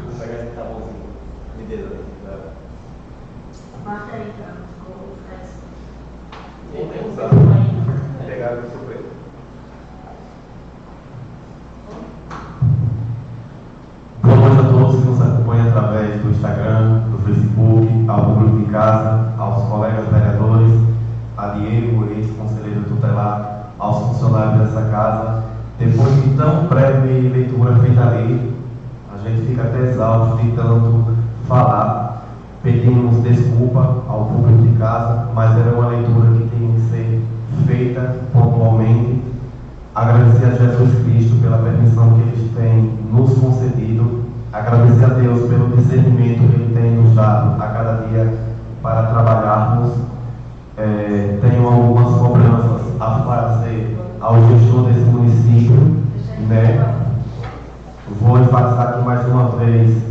Vou pegar esse tabuzinho. Me dê aí. Marca aí, cara. Ou festa. Vou usar. Pegar o surpresa. Boa noite a todos que nos acompanham através do Instagram, do Facebook, ao público de casa, aos colegas vereadores, a Diego, ex-conselheiro tutelar, aos funcionários dessa casa. Depois de tão breve leitura feita ali, a gente fica até exausto de tanto falar. Pedimos desculpa ao público de casa, mas era uma leitura que tinha que ser feita pontualmente. Agradecer a Jesus Cristo pela permissão que Ele tem nos concedido. Agradecer a Deus pelo discernimento que Ele tem nos dado a cada dia para trabalharmos. Tenho algumas cobranças a fazer ao gestor desse município, né? Vou enfatizar aqui mais uma vez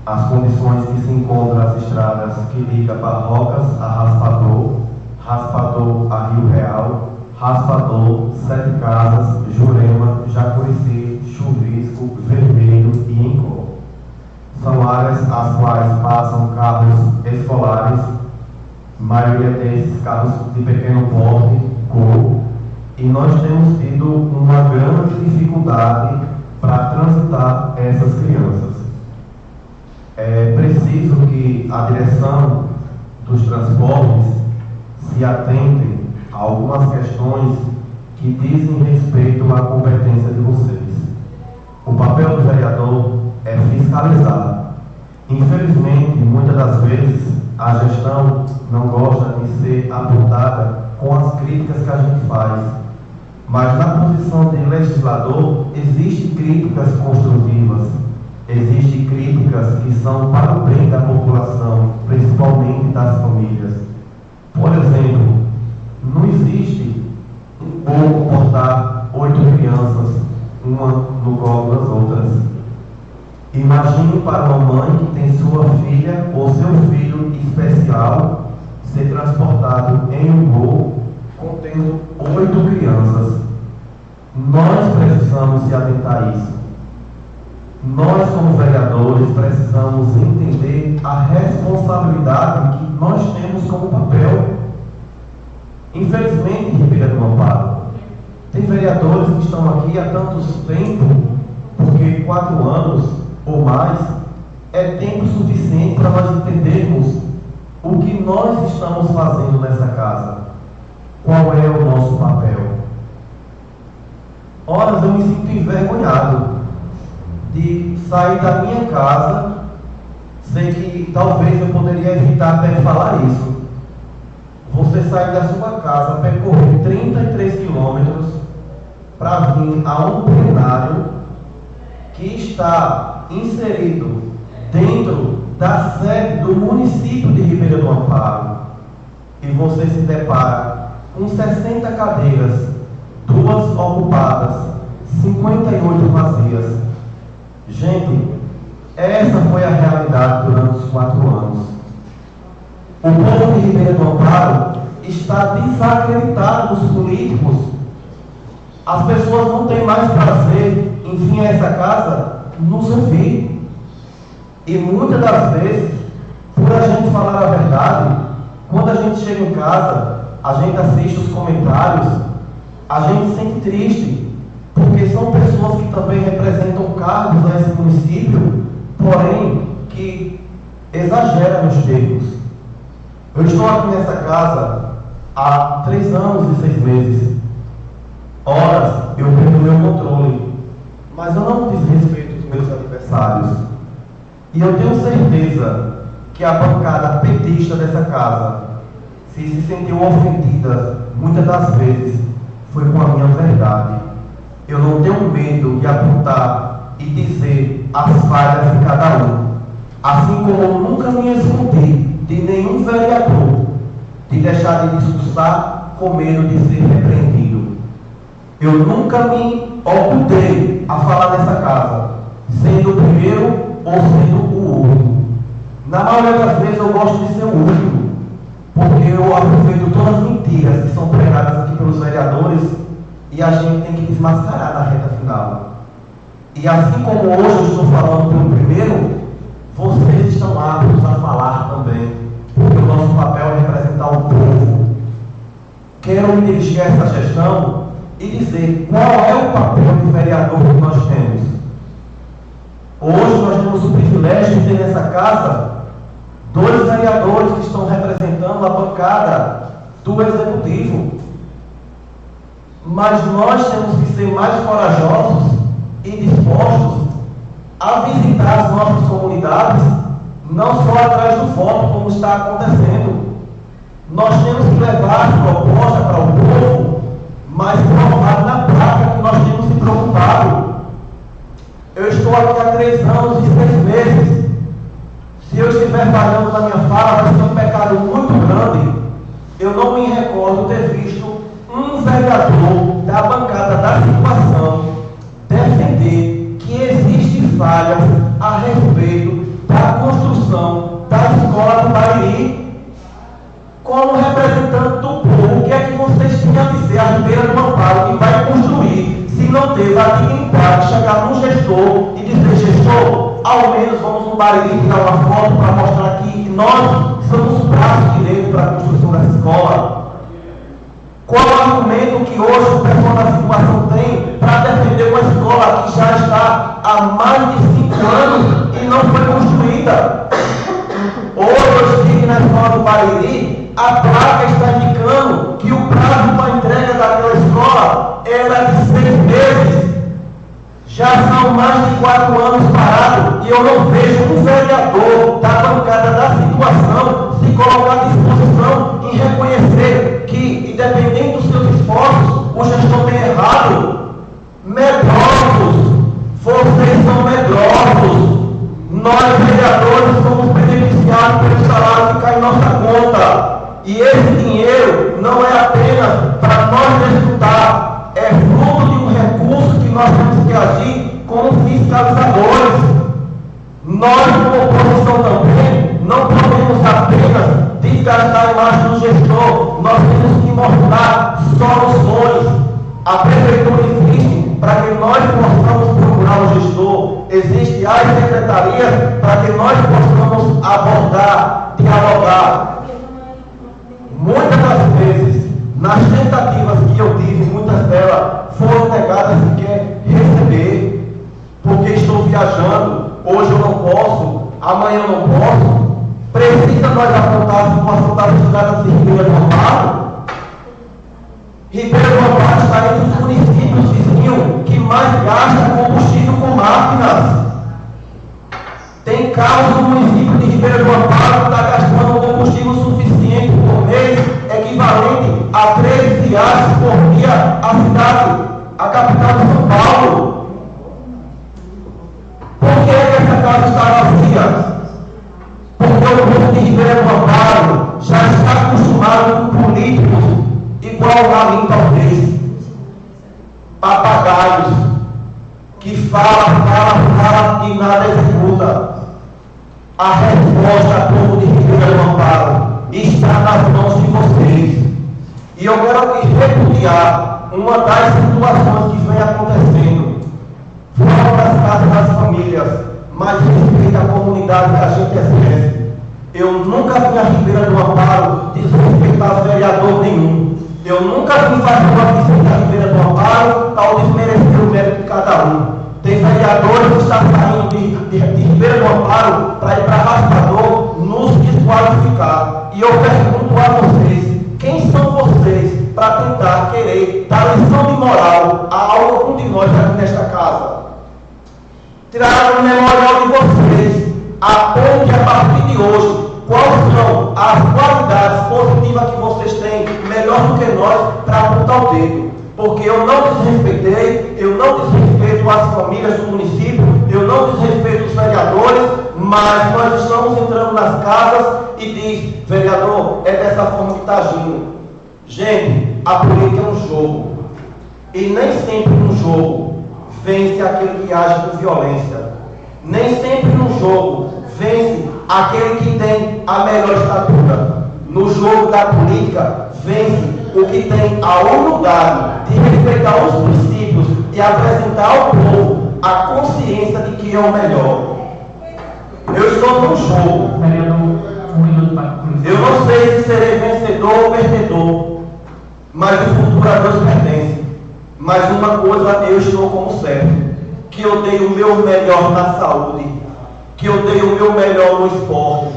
as condições que se encontram as estradas que ligam Barrocas a Raspador, Raspador a Rio Real, Raspador, Sete Casas, Jurema, Jacurici, Chuvisco, Vermelho e Encó. São áreas as quais passam carros escolares, maioria desses carros de pequeno porte, e nós temos tido uma grande dificuldade para transitar essas crianças. É preciso que a direção dos transportes se atente a algumas questões que dizem respeito à competência de vocês. O papel do vereador é fiscalizar. Infelizmente, muitas das vezes, a gestão não gosta de ser apontada com as críticas que a gente faz. Mas na posição de legislador, existem críticas construtivas, existem críticas que são para o bem da população, principalmente das famílias. Por exemplo, não existe como comportar 8 crianças, uma no colo das outras. Imagine para uma mãe que tem sua filha ou seu filho especial ser transportado em um voo contendo 8 crianças. Nós precisamos se atentar a isso. Nós, como vereadores, precisamos entender a responsabilidade que nós temos como papel. Infelizmente, em Ribeira do Amparo, tem vereadores que estão aqui há tanto tempo porque 4 anos ou mais é tempo suficiente para nós entendermos o que nós estamos fazendo nessa casa. Qual é o nosso papel? Ora, eu me sinto envergonhado de sair da minha casa. Sei que talvez eu poderia evitar até falar isso. Você sair da sua casa, percorrer 33 quilômetros para vir a um plenário que está inserido dentro da sede do município de Ribeira do Amparo, e você se depara com 60 cadeiras, 2 ocupadas, 58 vazias. Gente, essa foi a realidade durante os 4 anos. O povo de Ribeira do Amparo está desacreditado dos políticos. As pessoas não têm mais prazer em vir a essa casa nos ouvir. E muitas das vezes, por a gente falar a verdade, quando a gente chega em casa, a gente assiste os comentários, a gente se sente triste, porque são pessoas que também representam cargos nesse município, porém que exageram nos termos. Eu estou aqui nessa casa há 3 anos e 6 meses. Horas eu perdi o meu controle, mas eu não desrespeito os meus adversários. E eu tenho certeza que a bancada petista dessa casa, se sentiu ofendida, muitas das vezes, foi com a minha verdade. Eu não tenho medo de apontar e dizer as falhas de cada um. Assim como eu nunca me escondi de nenhum vereador de deixar de discursar com medo de ser repreendido. Eu nunca me ocultei a falar nessa casa, sendo o primeiro ou sendo o último. Na maioria das vezes eu gosto de ser o último, porque eu aproveito todas as mentiras que são pregadas aqui pelos vereadores e a gente tem que desmascarar na reta final. E assim como hoje eu estou falando pelo primeiro, vocês estão aptos a falar também, porque o nosso papel é representar o povo. Quero me dirigir a essa gestão e dizer qual é o papel do vereador que nós temos. Hoje nós temos o privilégio de ter nessa casa 2 vereadores que estão representando a bancada do Executivo. Mas nós temos que ser mais corajosos e dispostos a visitar as nossas comunidades, não só atrás do voto, como está acontecendo. Nós temos que levar a proposta para o povo, mas provar na prática que nós temos se preocupado. Eu estou aqui há 3 anos e 6 meses. Se eu estiver falhando na minha fala, vai ser um pecado muito grande. Eu não me recordo ter visto um vereador da bancada da situação defender que existem falhas a respeito da construção da escola do Bariri. Como representante do povo, o que é que vocês tinham a dizer a Ribeira do Amparo que vai construir, se não teve a dignidade de chegar num gestor e dizer: gestor, ao menos vamos no Bariri tirar uma foto para mostrar que nós somos o braço direito para a construção dessa escola? Qual o argumento que hoje o pessoal da situação tem para defender uma escola que já está há mais de 5 anos e não foi construída? Hoje eu estive na escola do Bariri, a placa está indicando que o prazo para a entrega daquela escola era de 6 meses. Já são mais de 4 anos parados e eu não vejo um vereador da bancada da situação se colocar à disposição e reconhecer que, independente dos seus esforços, o gestor tem errado. Medrosos, vocês são medrosos. Nós, vereadores, somos beneficiados pelo salário que cai em nossa conta. E esse dinheiro não é apenas para nós desfrutar, é fruto de um recurso que nós temos que agir como fiscalizadores. Nós, como oposição também, não podemos apenas desgastar a imagem do gestor, nós temos que mostrar soluções. A prefeitura existe para que nós possamos procurar o gestor, existem as secretarias para que nós possamos abordar, dialogar. Muitas das vezes, nas tentativas que eu tive, muitas delas foram negadas sequer receber, porque estou viajando, hoje eu não posso, amanhã eu não posso. Precisa nós afrontar as estradas de Ribeira do Amparo? Ribeira do Amparo está entre os municípios vizinhos que mais gastam combustível com máquinas. Tem carros no município de Ribeira do Amparo que está gastando combustível suficiente por mês, equivalente a 3 viagens por dia à cidade, à capital de São Paulo. Por que essa casa está vazia? Porque o povo de Ribeira do Amparo já está acostumado com políticos igual a mim, talvez. Papagaios que fala e nada executa. A resposta, povo de Ribeira do Amparo, está nas mãos de vocês. E eu quero aqui repudiar uma das situações que vem acontecendo fora das casas das famílias, mas respeita a comunidade que a gente exerce. Eu nunca vi a Ribeira do Amparo desrespeitar vereador nenhum. Eu nunca vi fazer uma visita à Ribeira do Amparo ao desmerecer o mérito de cada um. Tem vereadores que estão saindo de Ribeira do Amparo para ir para Raspador nos desqualificar. E eu pergunto a vocês, quem são vocês para tentar querer dar lição de moral a algum de nós aqui nesta casa? Traga o memorial de vocês, aponte a partir de hoje quais são as qualidades positivas que vocês têm, melhor do que nós, para apontar o dedo. Porque eu não desrespeitei, eu não desrespeito as famílias do município, eu não desrespeito os vereadores, mas nós estamos entrando nas casas e diz, vereador, é dessa forma que está agindo. Gente, a política é um jogo. E nem sempre no jogo vence aquele que age com violência. Nem sempre no jogo vence aquele que tem a melhor estatura. No jogo da política, vence o que tem a humildade de respeitar os princípios e apresentar ao povo a consciência de que é o melhor. Eu estou num jogo. Eu não sei se serei vencedor ou perdedor, mas o futuro a Deus pertence. Mas uma coisa eu estou como certo, que eu dei o meu melhor na saúde, que eu dei o meu melhor no esporte,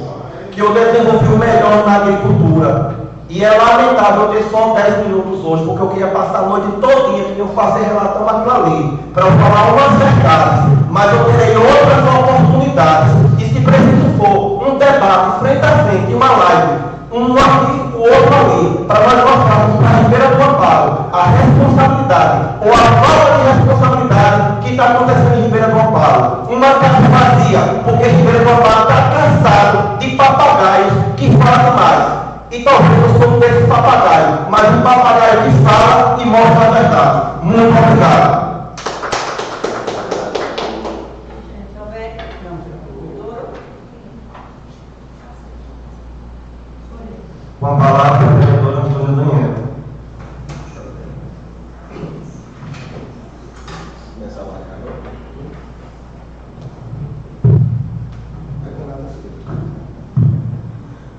que eu desenvolvi o melhor na agricultura. E é lamentável eu ter só 10 minutos hoje, porque eu queria passar a noite todinha que eu fazer relação àquilo ali, para eu falar umas verdades, mas eu terei outras oportunidades. E se preciso for um debate frente a frente, uma live, um aqui, o outro ali, para nós mostrarmos para a Ribeira do Amparo a responsabilidade, ou a falta de responsabilidade que está acontecendo em Ribeira do Amparo. Uma casa vazia, porque Ribeira do Amparo está cansado de papagaios que falam demais. E talvez eu sou um desses papagaios, mas um papagaio que fala e mostra a verdade. Muito obrigado. Com a palavra, a vereadora Antônia Daniela.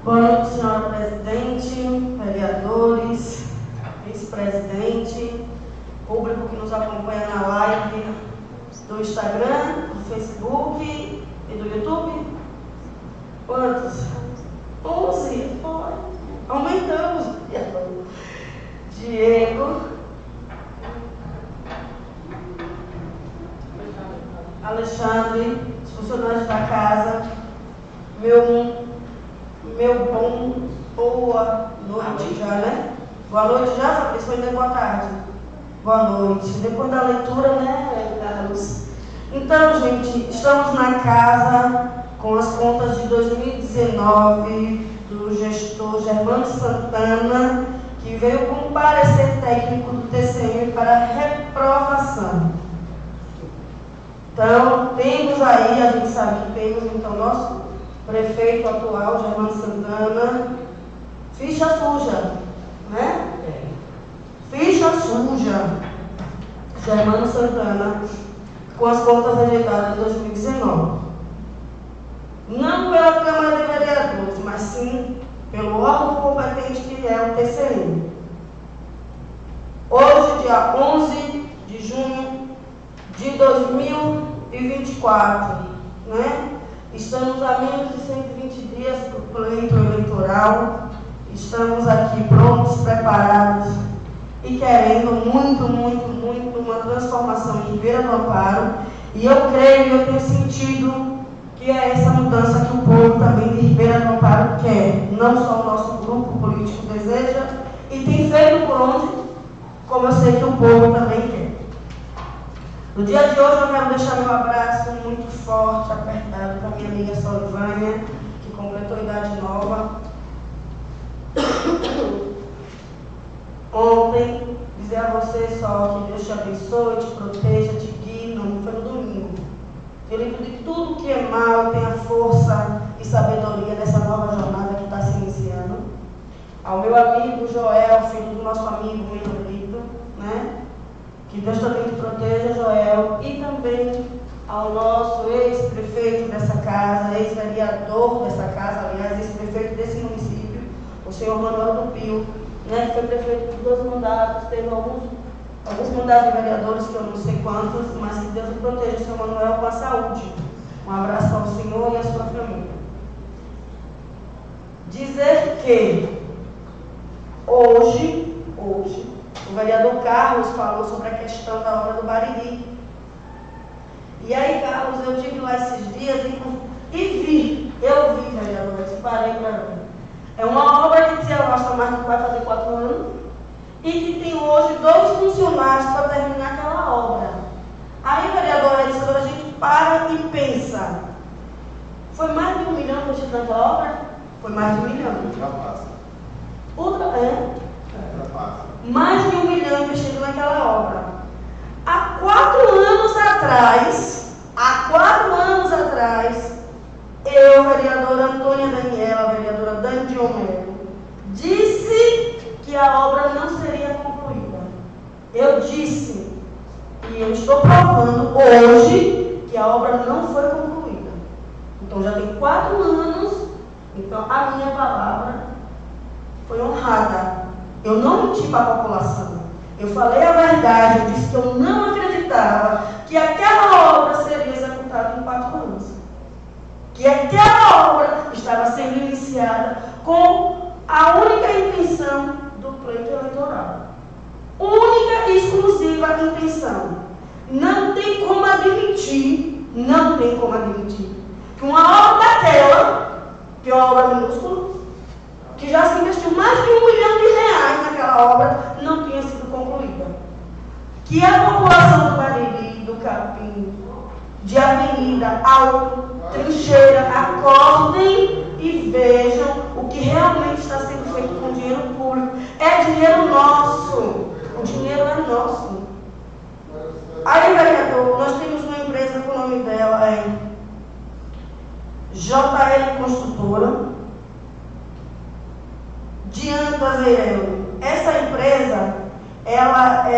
Boa noite, senhora presidente, vereadores, vice-presidente, público que nos acompanha na live do Instagram, do Facebook e do YouTube. Quantos? 11, foi. Aumentamos. Diego, Alexandre, os funcionários da casa, boa noite já, né? Boa noite já, Fabrício, ainda boa tarde. Boa noite. Depois da leitura, né, Carlos? Então, gente, estamos na casa com as contas de 2019 do gestor Germano Santana, que veio com um parecer técnico do TCM para reprovação. Então, temos aí, a gente sabe que temos, então, nosso prefeito atual, Germano Santana, ficha suja, né? Ficha suja, Germano Santana, com as contas rejeitadas de 2019. Não pela Câmara de Vereadores, mas sim pelo órgão competente que é o TCM. Hoje, dia 11 de junho de 2020, 2024, né? Estamos a menos de 120 dias do pleito eleitoral, estamos aqui prontos, preparados e querendo muito uma transformação em Ribeira do Amparo, e eu creio e eu tenho sentido que é essa mudança que o povo também de Ribeira do Amparo quer, não só o nosso grupo político deseja, e tem feito por onde, como eu sei que o povo também quer. No dia de hoje eu quero deixar meu abraço muito forte, apertado para minha amiga Solivânia, que completou idade nova. Ontem, dizer a você só que Deus te abençoe, te proteja, te guie, não foi no domingo. Eu livro de tudo que é mal e tenha força e sabedoria dessa nova jornada que está se iniciando. Ao meu amigo Joel, filho do nosso amigo Menolito, né? Que Deus também te proteja, Joel, e também ao nosso ex-prefeito dessa casa, ex-vereador dessa casa, aliás, ex-prefeito desse município, o senhor Manuel do Pio, né, que foi prefeito por 2 mandatos, teve alguns mandatos de vereadores, que eu não sei quantos, mas que Deus o proteja, o senhor Manuel, com a saúde. Um abraço para o senhor e a sua família. Dizer que hoje, o vereador Carlos falou sobre a questão da obra do Bariri. E aí, Carlos, eu estive lá esses dias eu vi, vereadores, parei para ver. É uma obra que Tia Rocha Marques vai fazer 4 anos e que tem hoje 2 funcionários para terminar aquela obra. Aí, vereador Edson, a gente para e pensa, foi mais de 1 milhão investido naquela obra? Foi mais de 1 milhão. Ultrapassa. Mais de 1 milhão investido naquela obra. Há 4 anos atrás, eu, vereadora Antônia Daniela, vereadora Dani Diomero, disse que a obra não seria concluída. Eu disse, e eu estou provando hoje, que a obra não foi concluída. Então já tem 4 anos, então a minha palavra foi honrada. Eu não menti para a população. Eu falei a verdade, eu disse que eu não acreditava que aquela obra seria executada em 4 anos. Que aquela obra estava sendo iniciada com a única intenção do pleito eleitoral. Única e exclusiva intenção. Não tem como admitir que uma obra daquela, que é uma obra minúscula, que já se investiu mais de 1 milhão de reais naquela obra, não tinha sido concluída. Que a população do Bariri, do Capim, de Avenida, Alto, Trincheira, acordem e vejam o que realmente está sendo feito com dinheiro público. É dinheiro nosso. O dinheiro é nosso. Aí, vereador, nós temos uma empresa que o nome dela é JL Construtora, Diante da Zeirel. Essa empresa, ela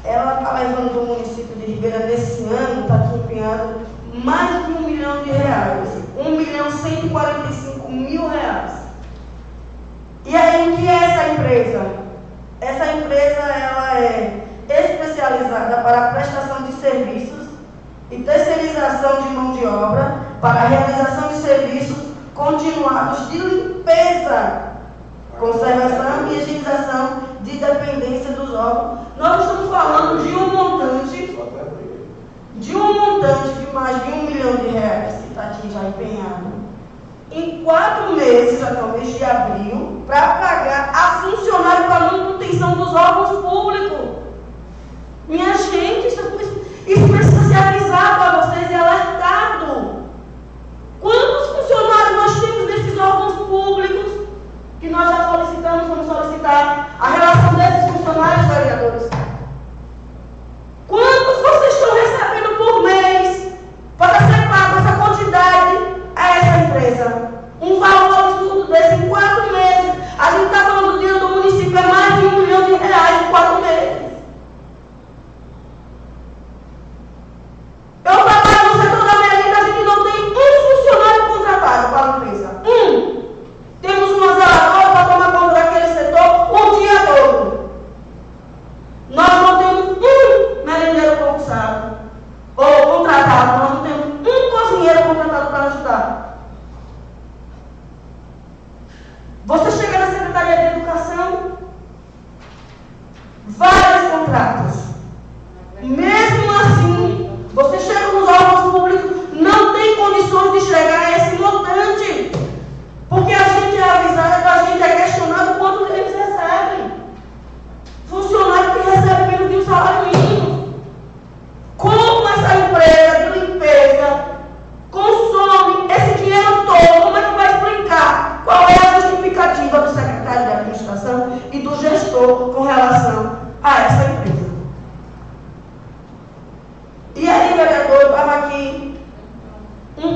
está levando o município de Ribeira nesse ano, está empenhando mais de 1 milhão de reais. 1.145.000 reais. E aí, o que é essa empresa? Essa empresa, ela é especializada para a prestação de serviços e terceirização de mão de obra para a realização de serviços continuados de limpeza, conservação e higienização de dependência dos órgãos. Nós estamos falando de um montante de mais de 1 milhão de reais que está aqui já empenhado em 4 meses, até o mês de abril, para pagar a funcionário para a manutenção dos órgãos públicos. Minha gente, isso precisa ser avisado a vocês e alertado. Quantos funcionários nós temos nesses órgãos públicos que nós já solicitamos, vamos solicitar a relação desses funcionários, vereadores? Quantos vocês estão recebendo por mês para ser pago essa quantidade a essa empresa? Um valor absurdo desse em 4 meses. A gente está falando do dinheiro do município, é mais de 1 milhão de reais em 4 meses.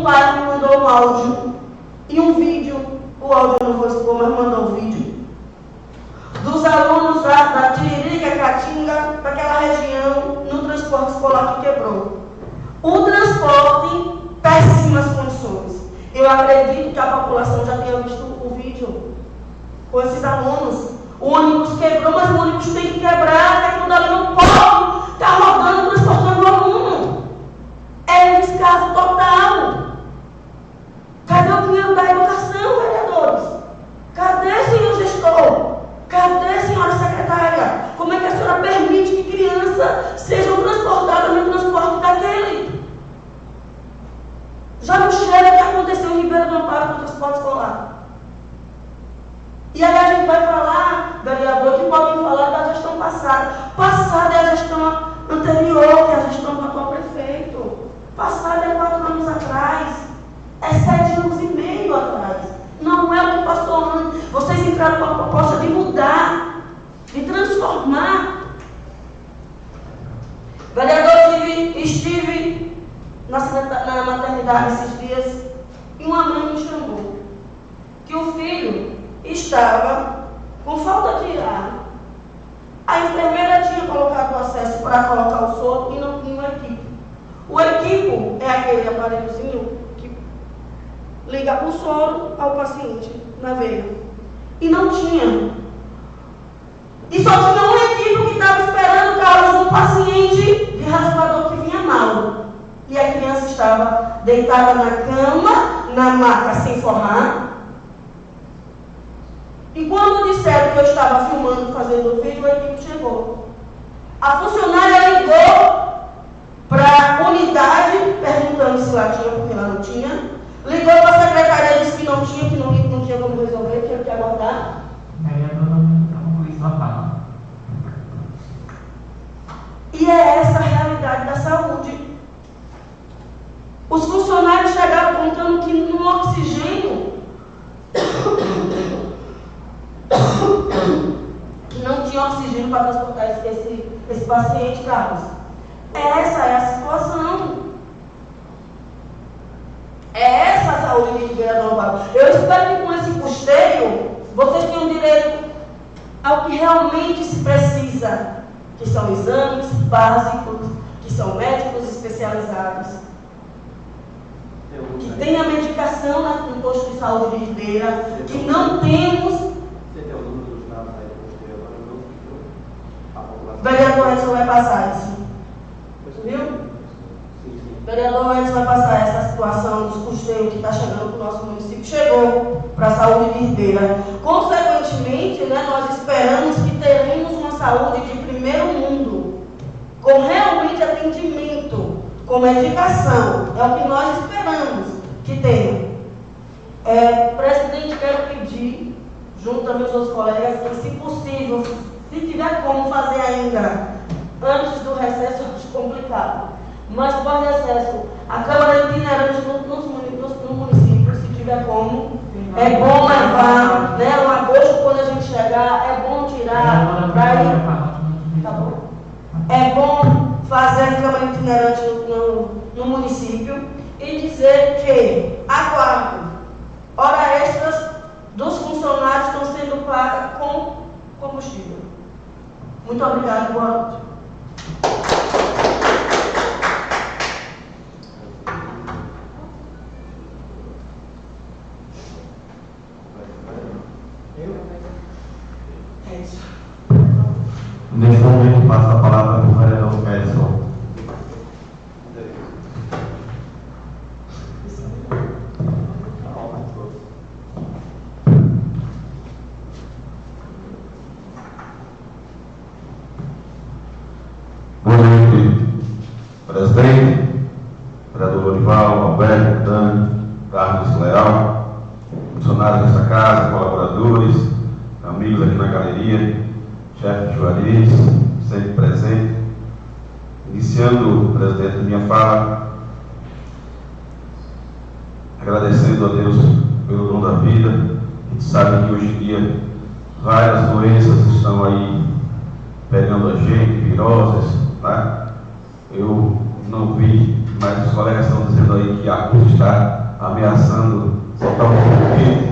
pai me mandou um áudio e um vídeo, o áudio eu não vou expor, mas mandou um vídeo, dos alunos da Tiririca, Caatinga, daquela região, no transporte escolar que quebrou. O transporte, péssimas condições. Eu acredito que a população já tenha visto o vídeo com esses alunos. O ônibus quebrou, mas o ônibus tem que quebrar, porque aquilo dali não pode estar rodando, transportando o aluno. É um descaso total. Cadê o dinheiro da educação, vereadores? Cadê, senhor gestor? Cadê, senhora secretária? Como é que a senhora permite que crianças sejam transportadas no transporte daquele? Já não chega o que aconteceu em Ribeirão do Amparo com o transporte escolar. E aí a gente vai falar, vereador, que podem falar da gestão passada. Passada é a gestão anterior, que é a gestão do atual prefeito. Passada é 4 anos atrás. É 7 anos e meio atrás. Não é o que passou antes. Vocês entraram com a proposta de mudar, de transformar. Vereador, estive na maternidade esses dias e uma mãe me chamou que o filho estava com falta de ar. A enfermeira tinha colocado o acesso para colocar o soro e não tinha o equipo. O equipo é aquele aparelhozinho que liga o soro ao paciente na veia. E não tinha. E só tinha um equipo que estava esperando o caso de um paciente de raspador que vinha mal. E a criança estava deitada na cama, na maca sem forrar. E quando disseram que eu estava filmando, fazendo o vídeo, a equipe chegou. A funcionária ligou para a unidade, perguntando se lá tinha, porque lá não tinha. Ligou para a secretaria e disse que não tinha, não tinha como resolver, tinha que aguardar. E é essa a realidade da saúde. Os funcionários chegaram contando que no oxigênio que não tinha oxigênio para transportar esse paciente, Carlos. Essa é a situação. É essa a saúde de Ribeirão do Amparo. Eu espero que com esse custeio vocês tenham direito ao que realmente se precisa, que são exames básicos, que são médicos especializados, que tenha medicação no posto de saúde de Ribeira, que não temos. Você tem o número dos dados aí do custeio agora? Não, a população. Vereador Edson vai passar isso. Viu? Vereador Edson vai passar essa situação dos custeios que está chegando para o nosso município. Chegou para a saúde de Ribeira. Consequentemente, nós esperamos que teremos uma saúde de primeiro mundo, com realmente atendimento, com medicação. É o que nós esperamos que tenha. Presidente, quero pedir, junto a meus outros colegas, que, se possível, se tiver como fazer ainda antes do recesso, acho complicado, mas pós-recesso, a Câmara itinerante no município, se tiver como, é bom levar, no agosto, quando a gente chegar, é bom tirar para ir. Tá bom? É bom fazer a Câmara itinerante no município e dizer que aguardo, hora extras dos funcionários estão sendo pagas com combustível. Muito obrigado, boa noite. Nesse momento, passo a palavra para o vereador Edson. Boa noite, presidente, vereador Lorival, Alberto, Dani, Carlos Leal, funcionários dessa casa, colaboradores, amigos aqui na galeria, chefe Juarez, sempre presente. Iniciando, presidente, minha fala, agradecendo a Deus pelo dom da vida. A gente sabe que hoje em dia várias doenças estão aí pegando a gente, viroses, tá? Eu não vi, mas os colegas estão dizendo aí que a Rússia está ameaçando soltar um foguete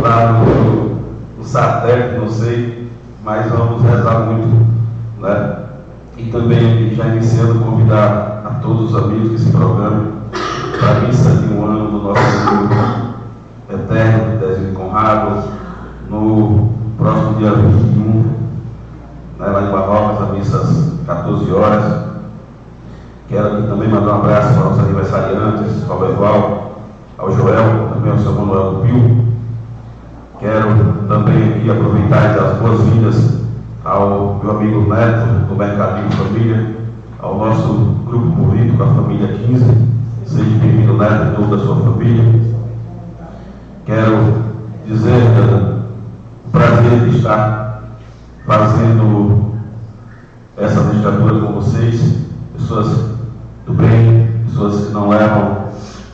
lá no satélite, não sei, mas vamos rezar muito, né? E também já iniciando convidar a todos os amigos que se programem para a missa de um ano do nosso Senhor Eterno, Désio de Conrado, no próximo dia 21, né, lá em Barrocas, a missa às 14 horas. Quero aqui também mandar um abraço para os aniversariantes, ao Eval, ao Joel, também ao seu Manuel Pio. Quero também aqui aproveitar e dar as boas-vindas ao meu amigo Neto, do Mercadinho Família, ao nosso grupo bonito, com a família 15. Seja bem-vindo, Neto, em toda a sua família. Quero dizer o prazer de estar fazendo essa legislatura com vocês, pessoas do bem, pessoas que não levam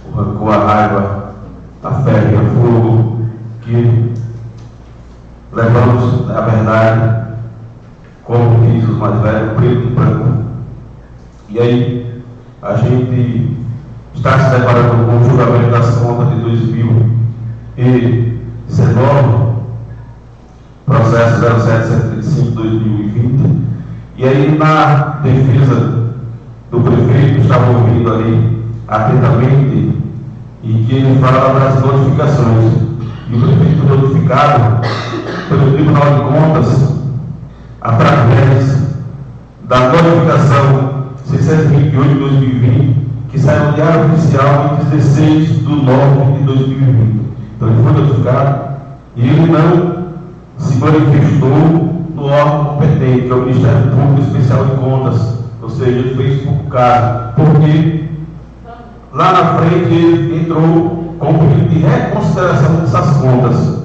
o rancor, a raiva, a ferro e a fogo, que levamos a verdade, como diz os mais velhos, preto e branco. E aí, a gente está se deparando com o julgamento das contas de 2019, processo 0735-2020, e aí, na defesa do prefeito, estava ouvindo ali atentamente, e que ele fala das notificações. E o prefeito notificado pelo Tribunal de Contas, através da notificação 628 de 2020, que saiu no Diário Oficial em 16 de nove de 2020. Então ele foi notificado e ele não se manifestou no órgão competente, que é o Ministério Público Especial de Contas, ou seja, ele fez pouco caso, porque lá na frente ele entrou com um pedido de reconsideração dessas contas.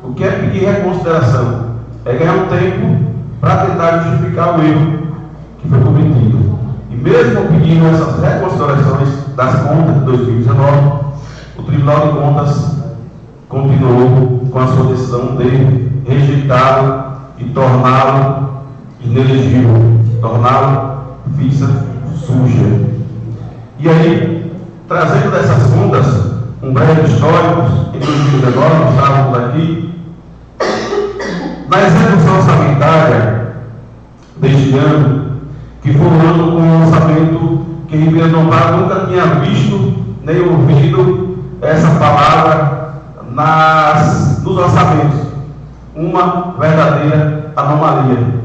O que é pedir reconsideração? É ganhar um tempo para tentar justificar o erro que foi cometido. E mesmo pedindo essas reconsiderações das contas de 2019, o Tribunal de Contas continuou com a sua decisão de rejeitá-lo e torná-lo inelegível, torná-lo ficha suja. E aí, trazendo dessas contas um breve histórico, em 2019 nós estávamos aqui, na execução orçamentária deste ano, que foi um ano com um orçamento que Ribeirão Dourado nunca tinha visto nem ouvido essa palavra nos orçamentos. Uma verdadeira anomalia.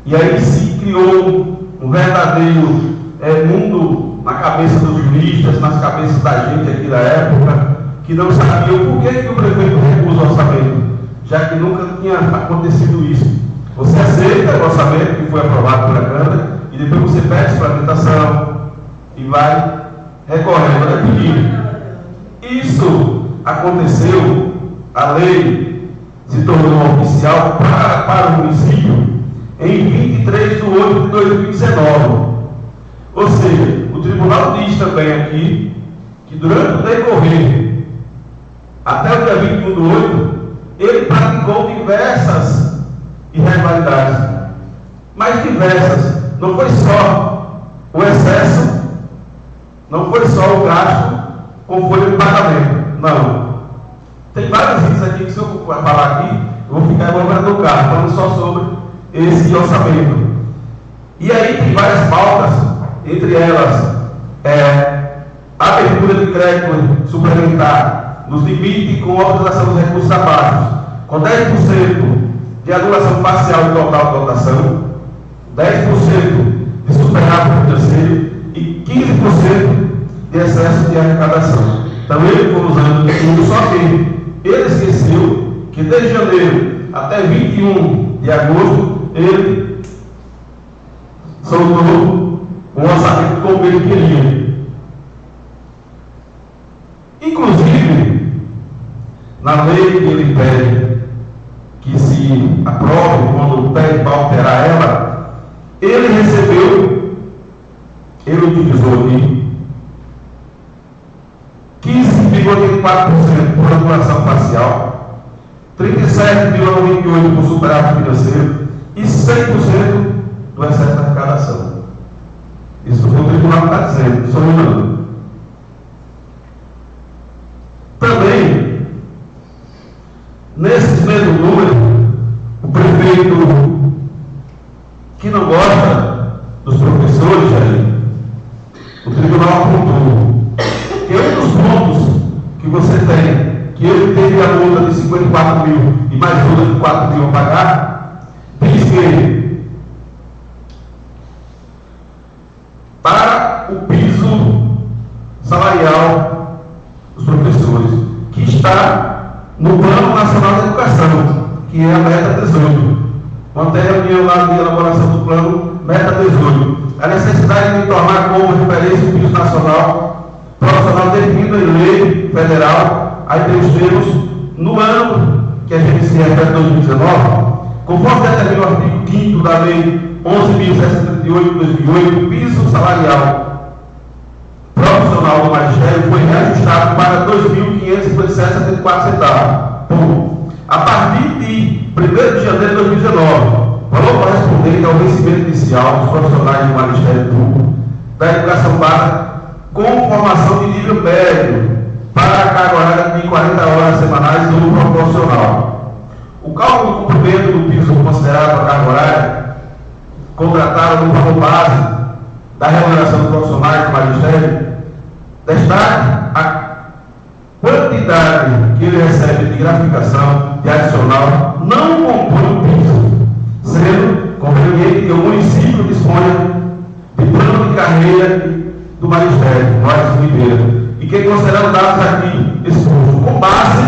E aí se criou um verdadeiro mundo na cabeça dos juristas, nas cabeças da gente aqui da época, que não sabiam por que o prefeito recusa o orçamento, já que nunca tinha acontecido isso. Você aceita o orçamento que foi aprovado pela Câmara e depois você pede suplementação e vai recorrendo a pedir. Isso aconteceu, a lei se tornou oficial para o município em 23 de 8 de 2019. Ou seja, o tribunal diz também aqui que durante o decorrer, até o dia 21 de 8, ele praticou diversas irregularidades, mas diversas. Não foi só o excesso, não foi só o gasto com folha de pagamento, não. Tem vários itens aqui que, se eu falar aqui, eu vou ficar igual do carro, falando só sobre esse orçamento. E aí tem várias pautas, entre elas a abertura de crédito suplementar nos limites com a utilização dos recursos abaixos, com 10% de anulação parcial do total de dotação, 10% de superávit financeiro e 15% de excesso de arrecadação. Então ele foi usando tudo, só que ele esqueceu que desde janeiro até 21 de agosto ele soltou um orçamento como ele queria. Inclusive, na lei que ele pede que se aprove, quando pede para alterar ela, ele recebeu, ele utilizou aqui, 15,84% por anulação parcial, 37,98% por superávit financeiro e 100% do excesso da arrecadação. Isso o tribunal está dizendo, só não. mesmo número, o prefeito que não gosta dos professores aí, o tribunal apontou que um dos pontos que você tem, que ele teve a multa de 54 mil e mais multa de 4 mil a pagar, diz que para o piso salarial dos professores, que está no Plano Nacional de Educação, que é a meta 18. Ontem reunião lá de elaboração do plano meta 18. A necessidade de tornar como referência o piso nacional profissional definido em lei federal. Aí tem os termos no ano que a gente se refere a 2019, conforme determina o artigo 5º da lei 11.068 de 2008, o piso salarial profissional do magistério foi reajustado para R$ 2.557,74. A partir de 1º de janeiro de 2019, valor correspondente ao vencimento inicial dos profissionais do magistério público da educação básica com formação de nível médio para a carga horária de 40 horas semanais ou proporcional. O cálculo do cumprimento do piso considerado a carga horária contratada no valor base da remuneração dos profissionais do magistério destaca a quantidade que ele recebe de gratificação de adicional não compõe o piso, sendo conveniente que o município disponha de plano de carreira do magistério, nós Ribeira, e que consideramos dados aqui expostos, com base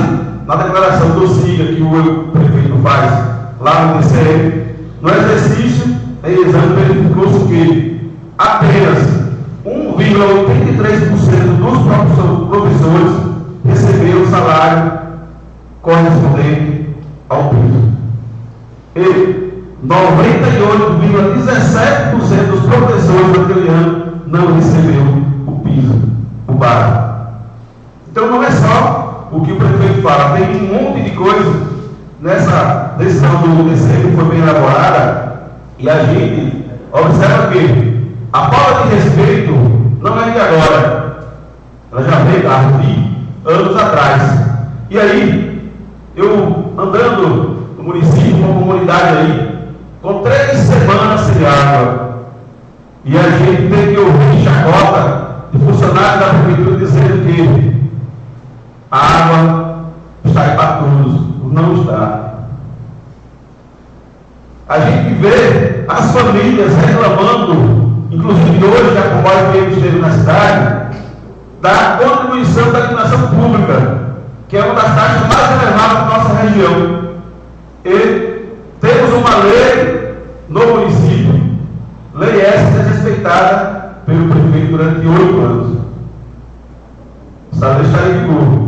na declaração do SIGA que o prefeito faz lá no DCE, no exercício em exame verificou-se que apenas 1,83% dos professores receberam o salário correspondente ao piso. E 98,17% dos professores daquele ano não recebeu o piso, o base. Então não é só o que o prefeito fala, tem um monte de coisa nessa decisão do DCE que foi bem elaborada, e a gente observa que a falta de respeito não é de agora, ela já veio de anos atrás. E aí, eu andando no município, uma comunidade aí, com 3 semanas sem água, e a gente tem que ouvir chacota de funcionários da prefeitura dizendo que a água está aí para todos, não está. A gente vê as famílias reclamando, inclusive hoje, a comboio que esteve na cidade, da contribuição da iluminação pública, que é uma das taxas mais elevadas da nossa região. E temos uma lei no município, lei essa desrespeitada pelo prefeito durante 8 anos. Essa lei está em vigor.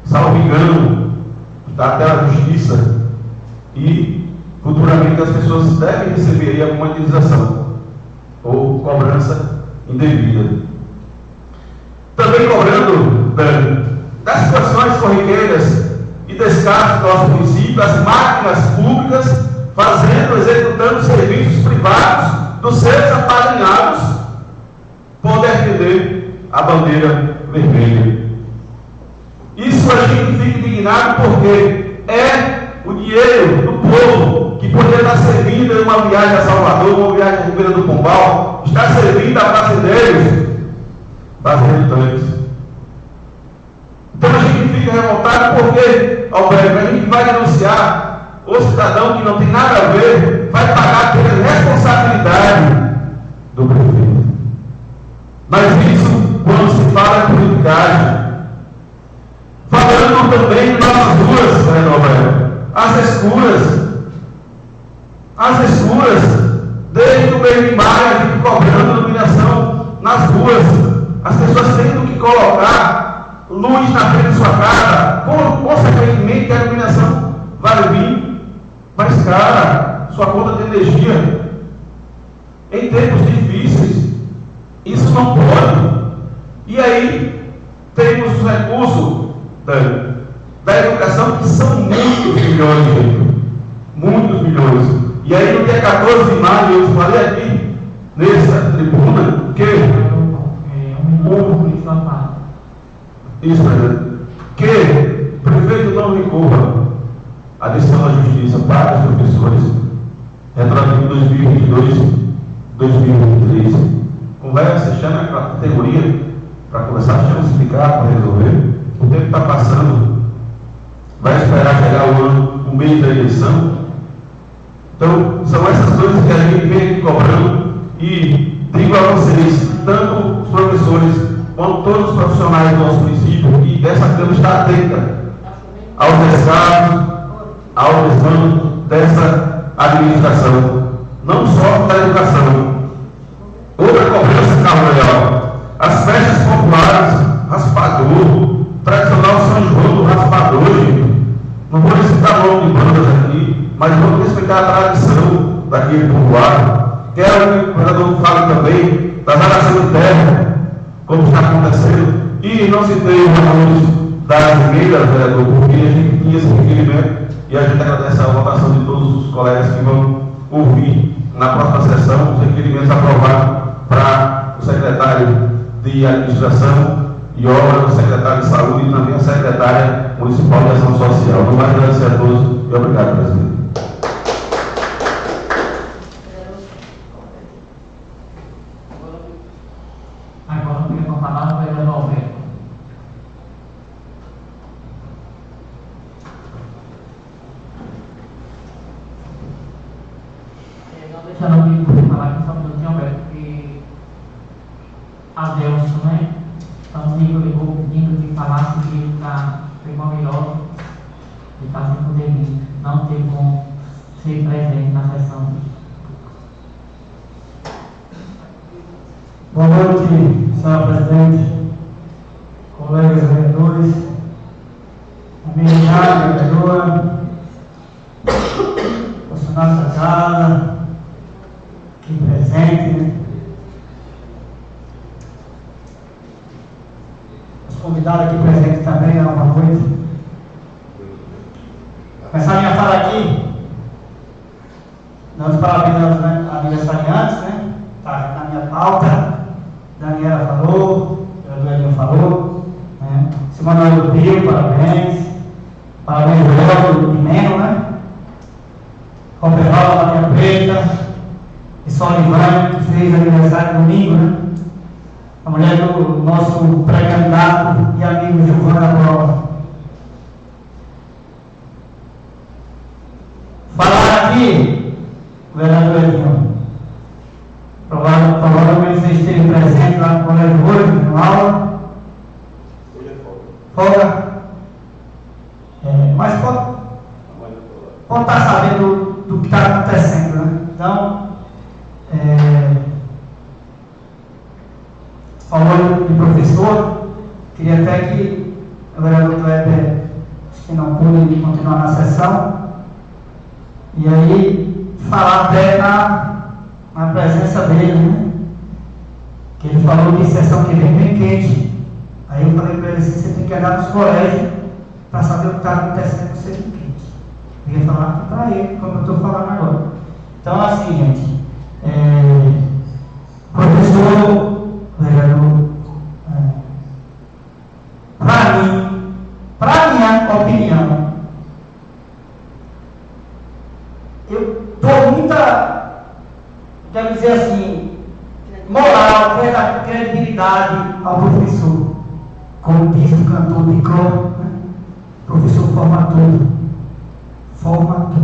Salvo engano, está até a justiça, e futuramente as pessoas devem receber alguma indenização ou cobrança indevida. Também cobrando das situações corriqueiras e descasos do nosso município, as máquinas públicas executando serviços privados dos seus apadrinhados por defender a bandeira vermelha. Isso a gente fica indignado porque é o dinheiro do povo que poderia estar servindo em uma viagem a Salvador, uma viagem a Ribeira do Pombal, está servindo a fazendeiros tanques. Então a gente fica revoltado porque, Alberto, a gente vai denunciar o cidadão que não tem nada a ver, vai pagar pela responsabilidade do prefeito. Mas isso, quando se fala em politicagem, falando também de nossas ruas, Alberto, as escuras, desde o mês de maio, a gente cobrando iluminação nas ruas, as pessoas tendo que colocar luz na frente de sua casa, consequentemente a iluminação vai vir mais cara, sua conta de energia, em tempos difíceis, isso não pode. E aí, temos os recursos da educação que são muitos milhões, muitos milhões. E aí no dia 14 de maio eu falei aqui nessa tribuna que que o prefeito não recorra vários professores, retroativo 2022, 2023. Conversa, chama a categoria para conversar, chama explicar, para resolver. O tempo está passando, vai esperar chegar o mês da eleição. Então, são essas coisas que a gente vem cobrando e digo a vocês, tanto os professores quanto todos os profissionais do nosso município, que essa Câmara está atenta aos descasos, ao desmando dessa administração, não só da educação. Outra cobrança, Carlos, as festas populares, raspador, tradicional São João do raspador, gente. Não vou citar nome de bandas aqui, mas vamos respeitar a tradição daquele povoado. Quero que o vereador fale também das arações de terra, como está acontecendo, e não citei os valores das emendas, vereador, porque a gente tinha esse requerimento e a gente agradece a votação de todos os colegas que vão ouvir na próxima sessão os requerimentos aprovados para o secretário de Administração e Obras, o secretário de Saúde e também a secretária municipal de Ação Social. No mais, agradecer a todos e obrigado, presidente. Agora fica com a palavra o vereador Alberto. Não deixando de falar aqui só um minutinho, Alberto, que Adelson, né? Então, o Nico ligou pedindo que falasse que ele pegou melhor e está sem poder ir. Não teve como ser presente na sessão. Boa noite, senhora presidente, colegas vereadores, amiga vereadora, funcionários da casa, aqui presente, né? Os convidados aqui presentes também, boa noite. Começar a minha fala aqui, dando parabéns aos aniversariantes, né? Está na minha pauta. Daniela falou, o Edinho falou, né? Simone do Pio, parabéns. Parabéns, Léo, de Meno, né? Roberval, Maria Preta, e Solivane, que fez aniversário domingo, né? A mulher do nosso pré-candidato e amigo Giovana Prova. Falar aqui, vereador Edinho. Provavelmente você esteve presente lá no colégio hoje, na aula. Hoje é Folga. Mas pode estar sabendo do que está acontecendo, né? Então, falou de professor, queria até que o vereador Kleber, acho que não pôde continuar na sessão, e aí falar até na presença dele, né? Que ele falou que sessão que vem bem quente. Aí eu falei para ele assim, você tem que olhar nos colégios para saber o que está acontecendo no serviço quente. Eu ia falar aqui para ele, como eu estou falando agora. Então assim, gente, professor, vereador, para minha opinião, eu dou muita, quero dizer assim, moral, credibilidade ao professor, como diz o cantor de coro, né? Professor formador.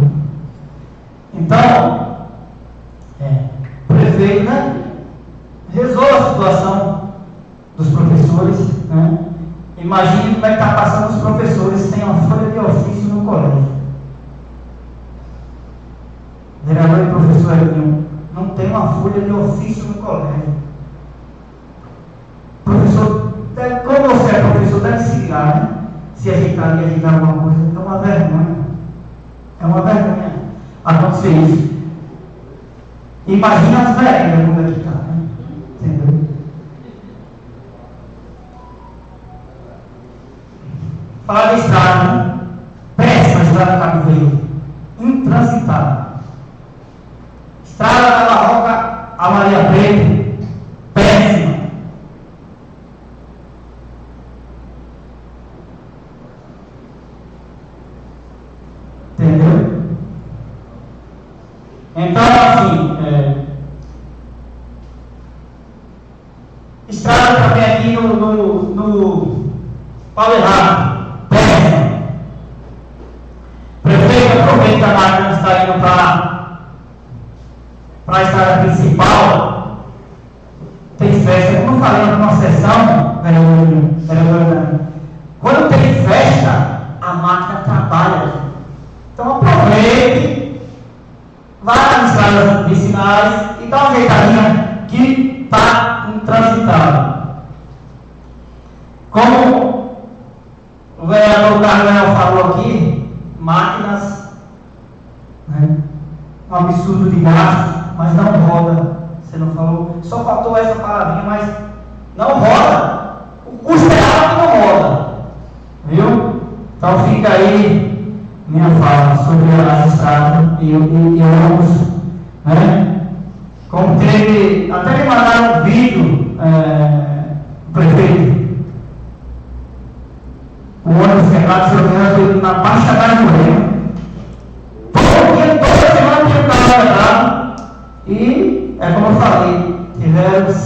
Então, o prefeito, né, resolve a situação dos professores, né? Imagine como é que está passando os professores que têm uma folha de ofício no colégio. Vereador e professor Edinho, não tem uma folha de ofício no colégio. Professor, como você é professor, deve se ligar, né? Se ajeitar ali, ajeitar alguma coisa. É uma vergonha. É uma vergonha acontecer isso. Imagina as veredas como é que está, né? Entendeu? Falar de estrada, né? Péssima estrada de Cabo Verde. Intransitável. Estrada da Barroca a Maria Preta. Péssima. Entendeu? Estrada também aqui no Paulo Errado, péssimo. Prefeito, aproveita a máquina que está indo para a estrada principal. Tem festa, como eu falei na nossa sessão, vereadora, quando tem festa, a máquina trabalha. Então aproveite, vá nas estradas vicinais e dá uma ajeitadinha que está intransitável. Como o vereador Carlos falou aqui, máquinas, né, um absurdo de gasto, mas não roda. Você não falou, só faltou essa palavrinha, mas não roda. O esperado não roda. Viu? Então fica aí minha fala sobre as estradas e ônibus, né? Como teve, até me mandaram um vídeo, prefeito. O ônibus quebrado, se eu não me na Baixa da Morena. Todo dia, toda semana tinha um carro quebrado. E, é como eu falei, tivemos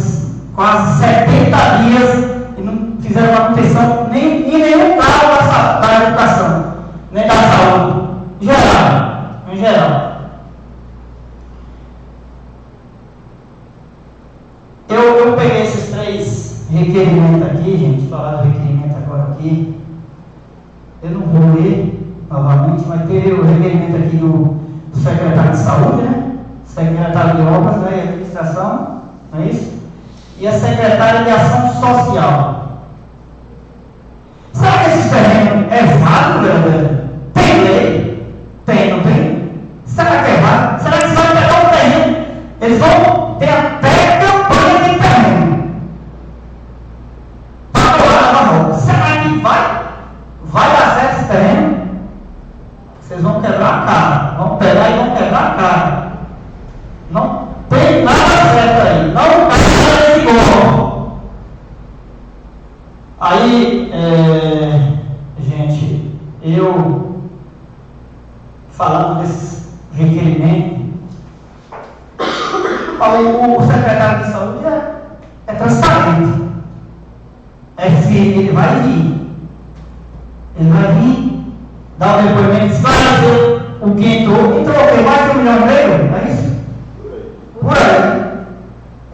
quase 70 dias e não fizeram manutenção em nenhum carro da educação, nem da saúde. Em geral. Eu peguei esses 3 requerimentos aqui, gente, falar do requerimento agora aqui. Eu não vou ler novamente, mas teve o requerimento aqui do secretário de saúde, né? Secretário de obras, né? E administração, não é isso? E a secretária de ação social. Será que esse terreno é válido, galera? Tem lei? Tem, não tem? Será que é válido? Será que se vai pegar o terreno? Eles vão ter até campanha de terreno para colocar na volta. Será que vai dar certo esse terreno? Vocês vão quebrar a cara. Vão pegar e vão quebrar a cara. Não tem nada certo aí. Não tem nada de igual. Aí, gente, eu falando desse requerimento, falei, o secretário de saúde é transparente. É firme, ele vai vir. Ele vai vir, dar o depoimento, esclarecer o que entrou o quê? Mais de 1 milhão e meio? Não é isso? Por aí.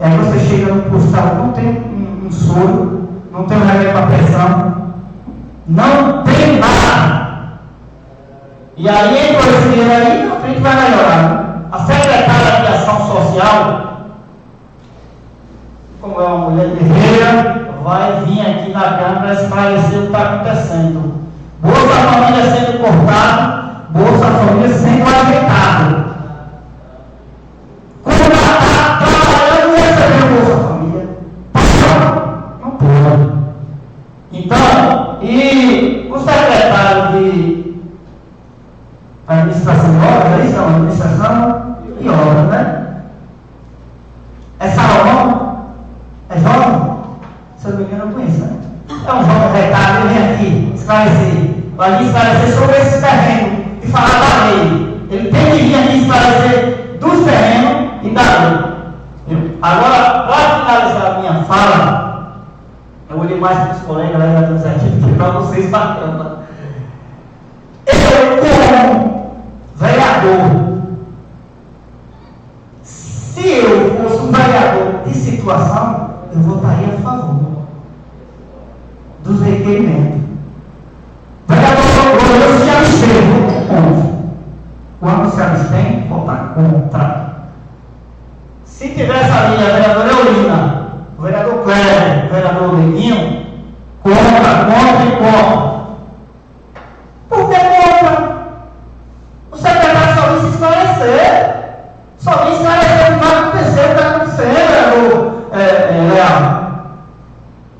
Aí você chega no postal, não tem um soro, não tem um remédio para pressão, não tem nada. E aí entrou esse dinheiro aí, na frente vai melhorar. A secretária de ação social, como é uma mulher guerreira, vai vir aqui na Câmara esclarecer o que está acontecendo. Bolsa Família sendo cortado, Bolsa Família sendo ajeitado. Como está trabalhando e recebendo Bolsa Família? Não pode. Então, e o secretário de administração de obras, é isso? Administração e obras, né? É Salomão? É jovem? Se eu não me engano, eu não conheço, né? É um jovem retalho, ele vem aqui esclarecer. Vai vir esclarecer sobre esse terreno e falar da lei. Ele tem que vir aqui esclarecer dos terrenos e da lei. Agora, para finalizar a minha fala, eu olhei mais para os colegas lá da iniciativa que para vocês bacana. Eu, como vereador, se eu fosse um vereador de situação, eu votaria a favor dos requerimentos. Vereador, eu se abstém, voto contra. Quando se abstém, votar contra. Se tivesse ali a vereadora Eulina, o vereador Cléber, o vereador Leguinho, contra e contra. Por que contra? O secretário só vem se esclarecer. Só vem esclarecer o que vai acontecer, o que está acontecendo, vereador Leal.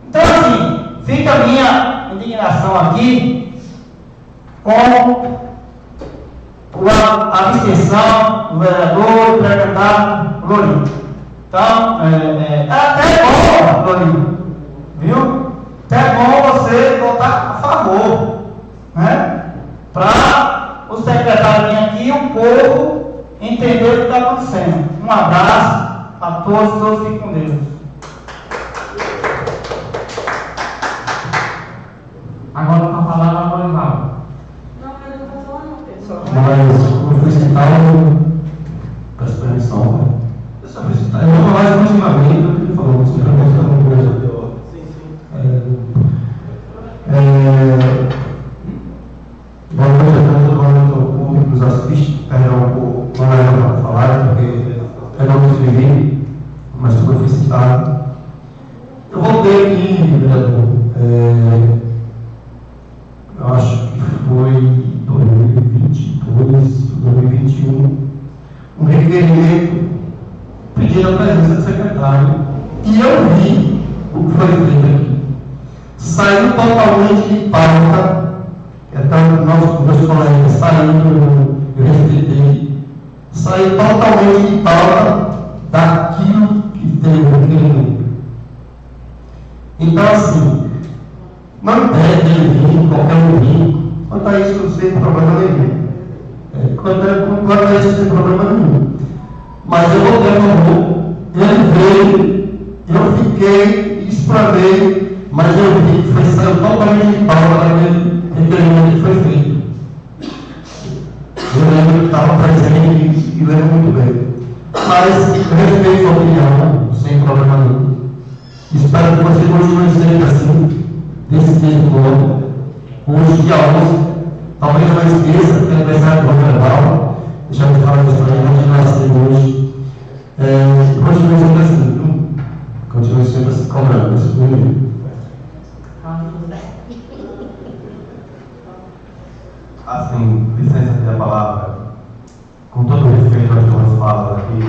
Então, assim, fica a minha indignação aqui com a abstenção do vereador e pré-candidato Lourinho. Então, é até bom, Lourinho, viu? Até bom você votar a favor, né? Para o secretário vir aqui e o povo entender o que está acontecendo. Um abraço a todos fiquem com Deus. a presença do secretário e eu vi o que foi feito aqui. Saiu totalmente de pauta, meus colegas saíram, eu respeitei, saiu totalmente de pauta daquilo que teve naquele momento. Então, assim, não impede ele vir, qualquer um vir. Quanto a isso, não tem problema nenhum. Quanto a isso, não tem problema nenhum. Mas eu vou ter a favor, ele veio, eu fiquei, explanei, mas eu vi que saiu totalmente de pauta daquele requerimento que foi feito. Eu lembro que estava presente e lembro muito bem. Mas respeito a opinião, sem problema nenhum. Espero que você continue sempre assim, desse tempo todo. Hoje, dia 11, talvez eu não esqueça, porque é aniversário do Roberval. Deixa eu falar isso para ele, continuar assim hoje. Continue sempre assim, viu? Continue sempre assim, cobrando, isso comigo. Assim, licença de a palavra, com todo respeito às duas falas aqui,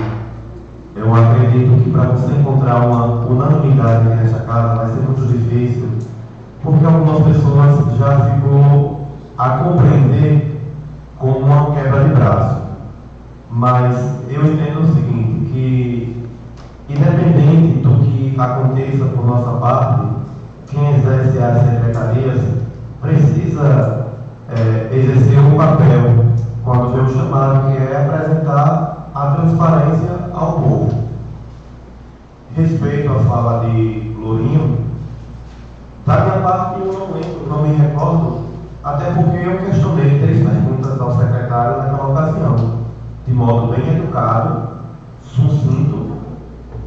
eu acredito que para você encontrar uma unanimidade nessa casa vai ser muito difícil, porque algumas pessoas já ficou a compreender como uma quebra de braço. Mas eu entendo o seguinte, que independente do que aconteça por nossa parte, quem exerce as secretarias precisa exercer um papel quando vem o chamado, que é apresentar a transparência ao povo. Respeito à fala de Lourinho, da minha parte eu não lembro, não me recordo, até porque eu questionei 3 perguntas ao secretário naquela ocasião, de modo bem educado, sucinto,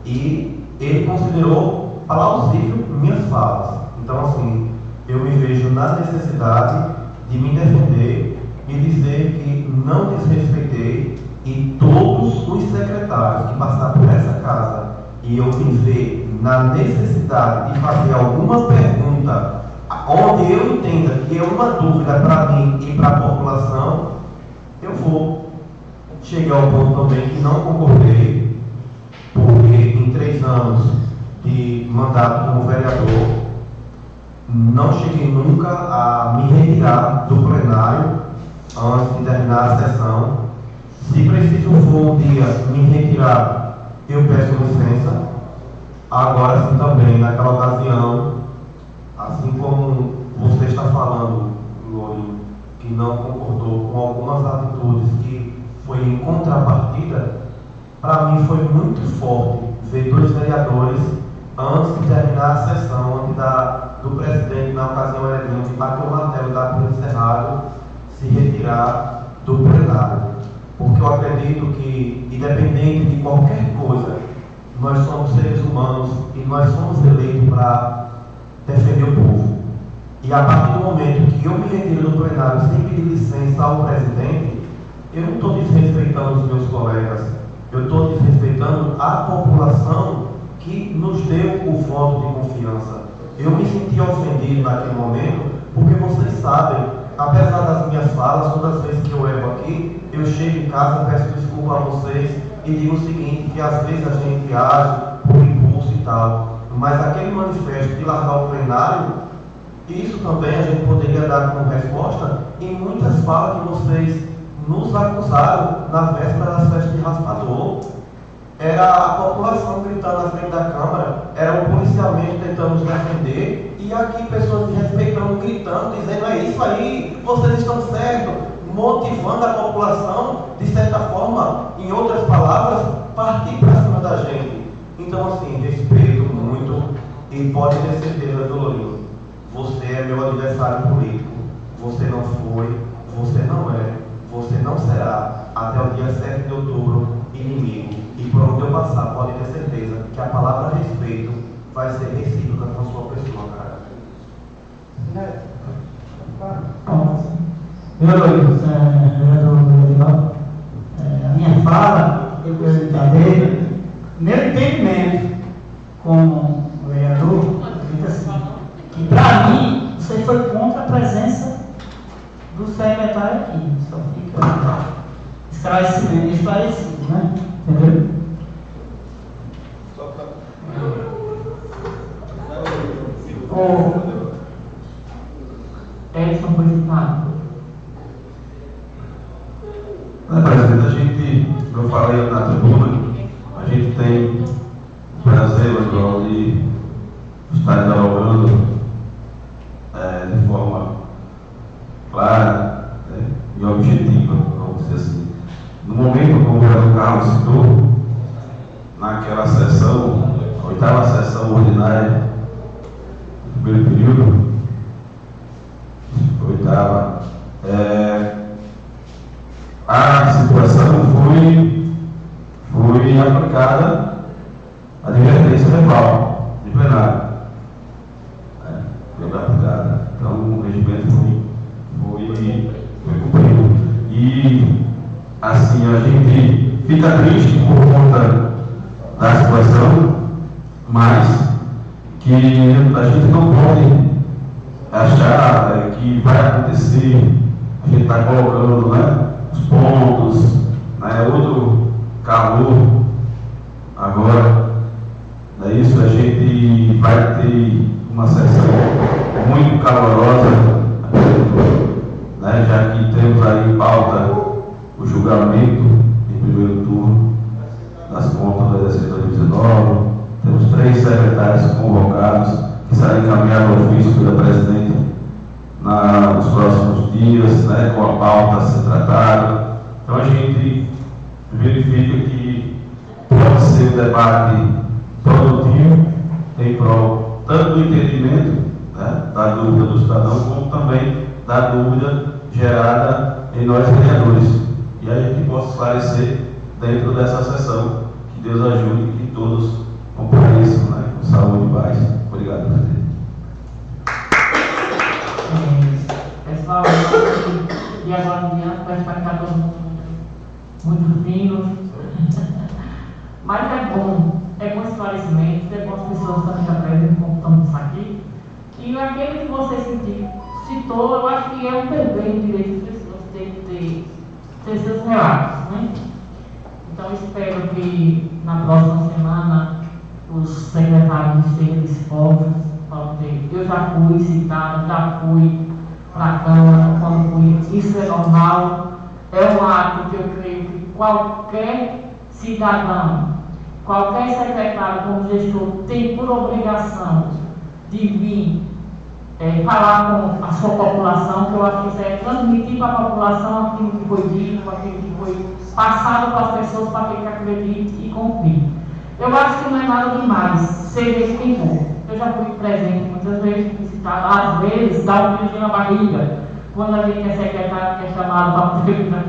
e ele considerou plausível minhas falas. Então, assim, eu me vejo na necessidade de me defender e dizer que não desrespeitei, e todos os secretários que passaram por essa casa e eu me ver na necessidade de fazer alguma pergunta onde eu entenda que é uma dúvida para mim e para a população, eu vou chegar ao ponto também que não concordei, porque em 3 anos de mandato como vereador, não cheguei nunca a me retirar do plenário antes de terminar a sessão. Se preciso for um dia me retirar, eu peço licença. Agora sim também, naquela ocasião, assim como você está falando, Lourinho, que não concordou com algumas atitudes que foi em contrapartida, para mim foi muito forte ver 2 vereadores, antes de terminar a sessão, antes do presidente, na ocasião era de bater o martelo e dar por encerrado, se retirar do plenário. Porque eu acredito que, independente de qualquer coisa, nós somos seres humanos e nós somos eleitos para defender o povo. E a partir do momento que eu me retiro do plenário sem pedir licença ao presidente, eu não estou desrespeitando os meus colegas, eu estou desrespeitando a população que nos deu o voto de confiança. Eu me senti ofendido naquele momento, porque vocês sabem, apesar das minhas falas, todas as vezes que eu erro aqui, eu chego em casa, peço desculpa a vocês e digo o seguinte, que às vezes a gente age por impulso e tal, mas aquele manifesto de largar o plenário, isso também a gente poderia dar como resposta em muitas falas que vocês nos acusaram na véspera das festas de raspador. Era a população gritando na frente da Câmara, era o policiamento tentando nos defender, e aqui pessoas desrespeitando, gritando, dizendo, é isso aí, vocês estão certos, motivando a população, de certa forma, em outras palavras, partir para cima da gente. Então, assim, respeito muito, e pode ter certeza, Lourinho, você é meu adversário político, você não foi, você não é, você não será, até o dia 7 de outubro, inimigo. E por onde eu passar, pode ter certeza que a palavra respeito vai ser recíproca com a sua pessoa, cara. Vereador, a minha fala, eu quero entender, meu entendimento como vereador, assim, que para mim, você foi contra a presença do secretário aqui, só fica esclarecido, né? Entendeu? O Edson foi citado. Presidente, a gente, como eu falei na tribuna, a gente tem o prazer, João, de estar dialogando de forma clara, né, e objetiva, vamos dizer assim. No momento, como o vereador Carlos citou, naquela sessão, a 8ª sessão ordinária do primeiro período, 8ª, a situação foi aplicada a advertência verbal de plenário. Foi aplicada. Então o regimento foi cumprido. E assim, a gente fica triste por conta da situação, mas que a gente não pode achar que vai acontecer. A gente está colocando, né, os pontos, né, outro calor agora. É isso, a gente vai ter uma sessão muito calorosa, né, já que temos aí em pauta o julgamento em primeiro turno das contas do exercício 2019. Temos 3 secretários convocados que serão encaminhados ao ofício pela presidente nos próximos dias, né, com a pauta a ser tratada. Então a gente verifica que pode ser um debate produtivo em prol tanto do entendimento, né, da dúvida do cidadão, como também da dúvida gerada em nós vereadores. E a gente possa esclarecer dentro dessa sessão. Que Deus ajude e que todos compareçam, né, com saúde e paz. Obrigado, presidente. Pessoal, e agora em diante vai ficar todo mundo muito fino. Mas é bom esclarecimento, é bom as pessoas também aprendem como estamos aqui. E aquele que você citou, eu acho que é um dever de direito das pessoas ter seus relatos, né? Então espero que na próxima semana os secretários estejam dispostos para ter. Eu já fui citado, já fui para a Câmara, quando fui. Isso é normal, é um ato que eu creio que qualquer cidadão, qualquer secretário como gestor tem por obrigação de vir falar com a sua população, que eu acho que isso é transmitir para a população aquilo que foi dito, aquilo que foi passado para as pessoas, para que acredite e confie. Eu acho que não é nada demais, seja quem for. Eu já fui presente muitas vezes, visitado, às vezes dá um friozinho na barriga, quando a gente é secretário, que é chamado para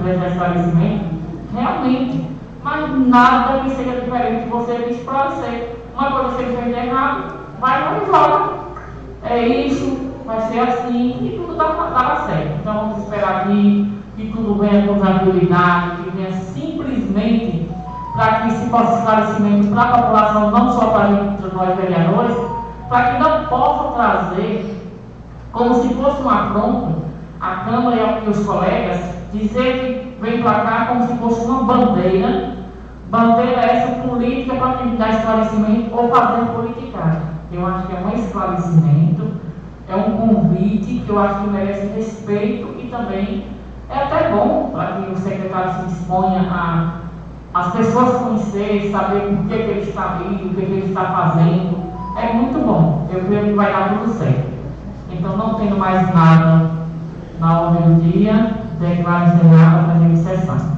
prestar esclarecimento, realmente, mas nada que seja diferente de você me esclarecer. Uma coisa que ele fez de errado, vai lá e joga. É isso, vai ser assim, e tudo dará certo. Então vamos esperar que tudo venha com tranquilidade, que venha simplesmente para que se possa esclarecimento para a população, não só para nós vereadores, para que não possa trazer, como se fosse um afronto, a Câmara e os colegas, dizer que vem para cá como se fosse uma bandeira essa política para dar esclarecimento ou fazer politicagem. Eu acho que é um esclarecimento, é um convite que eu acho que merece respeito e também é até bom para que o secretário se disponha a as pessoas conhecerem, saber por que ele está ali, o que ele está fazendo. É muito bom, eu creio que vai dar tudo certo. Então, não tendo mais nada na ordem do dia, declaro encerrada a sessão.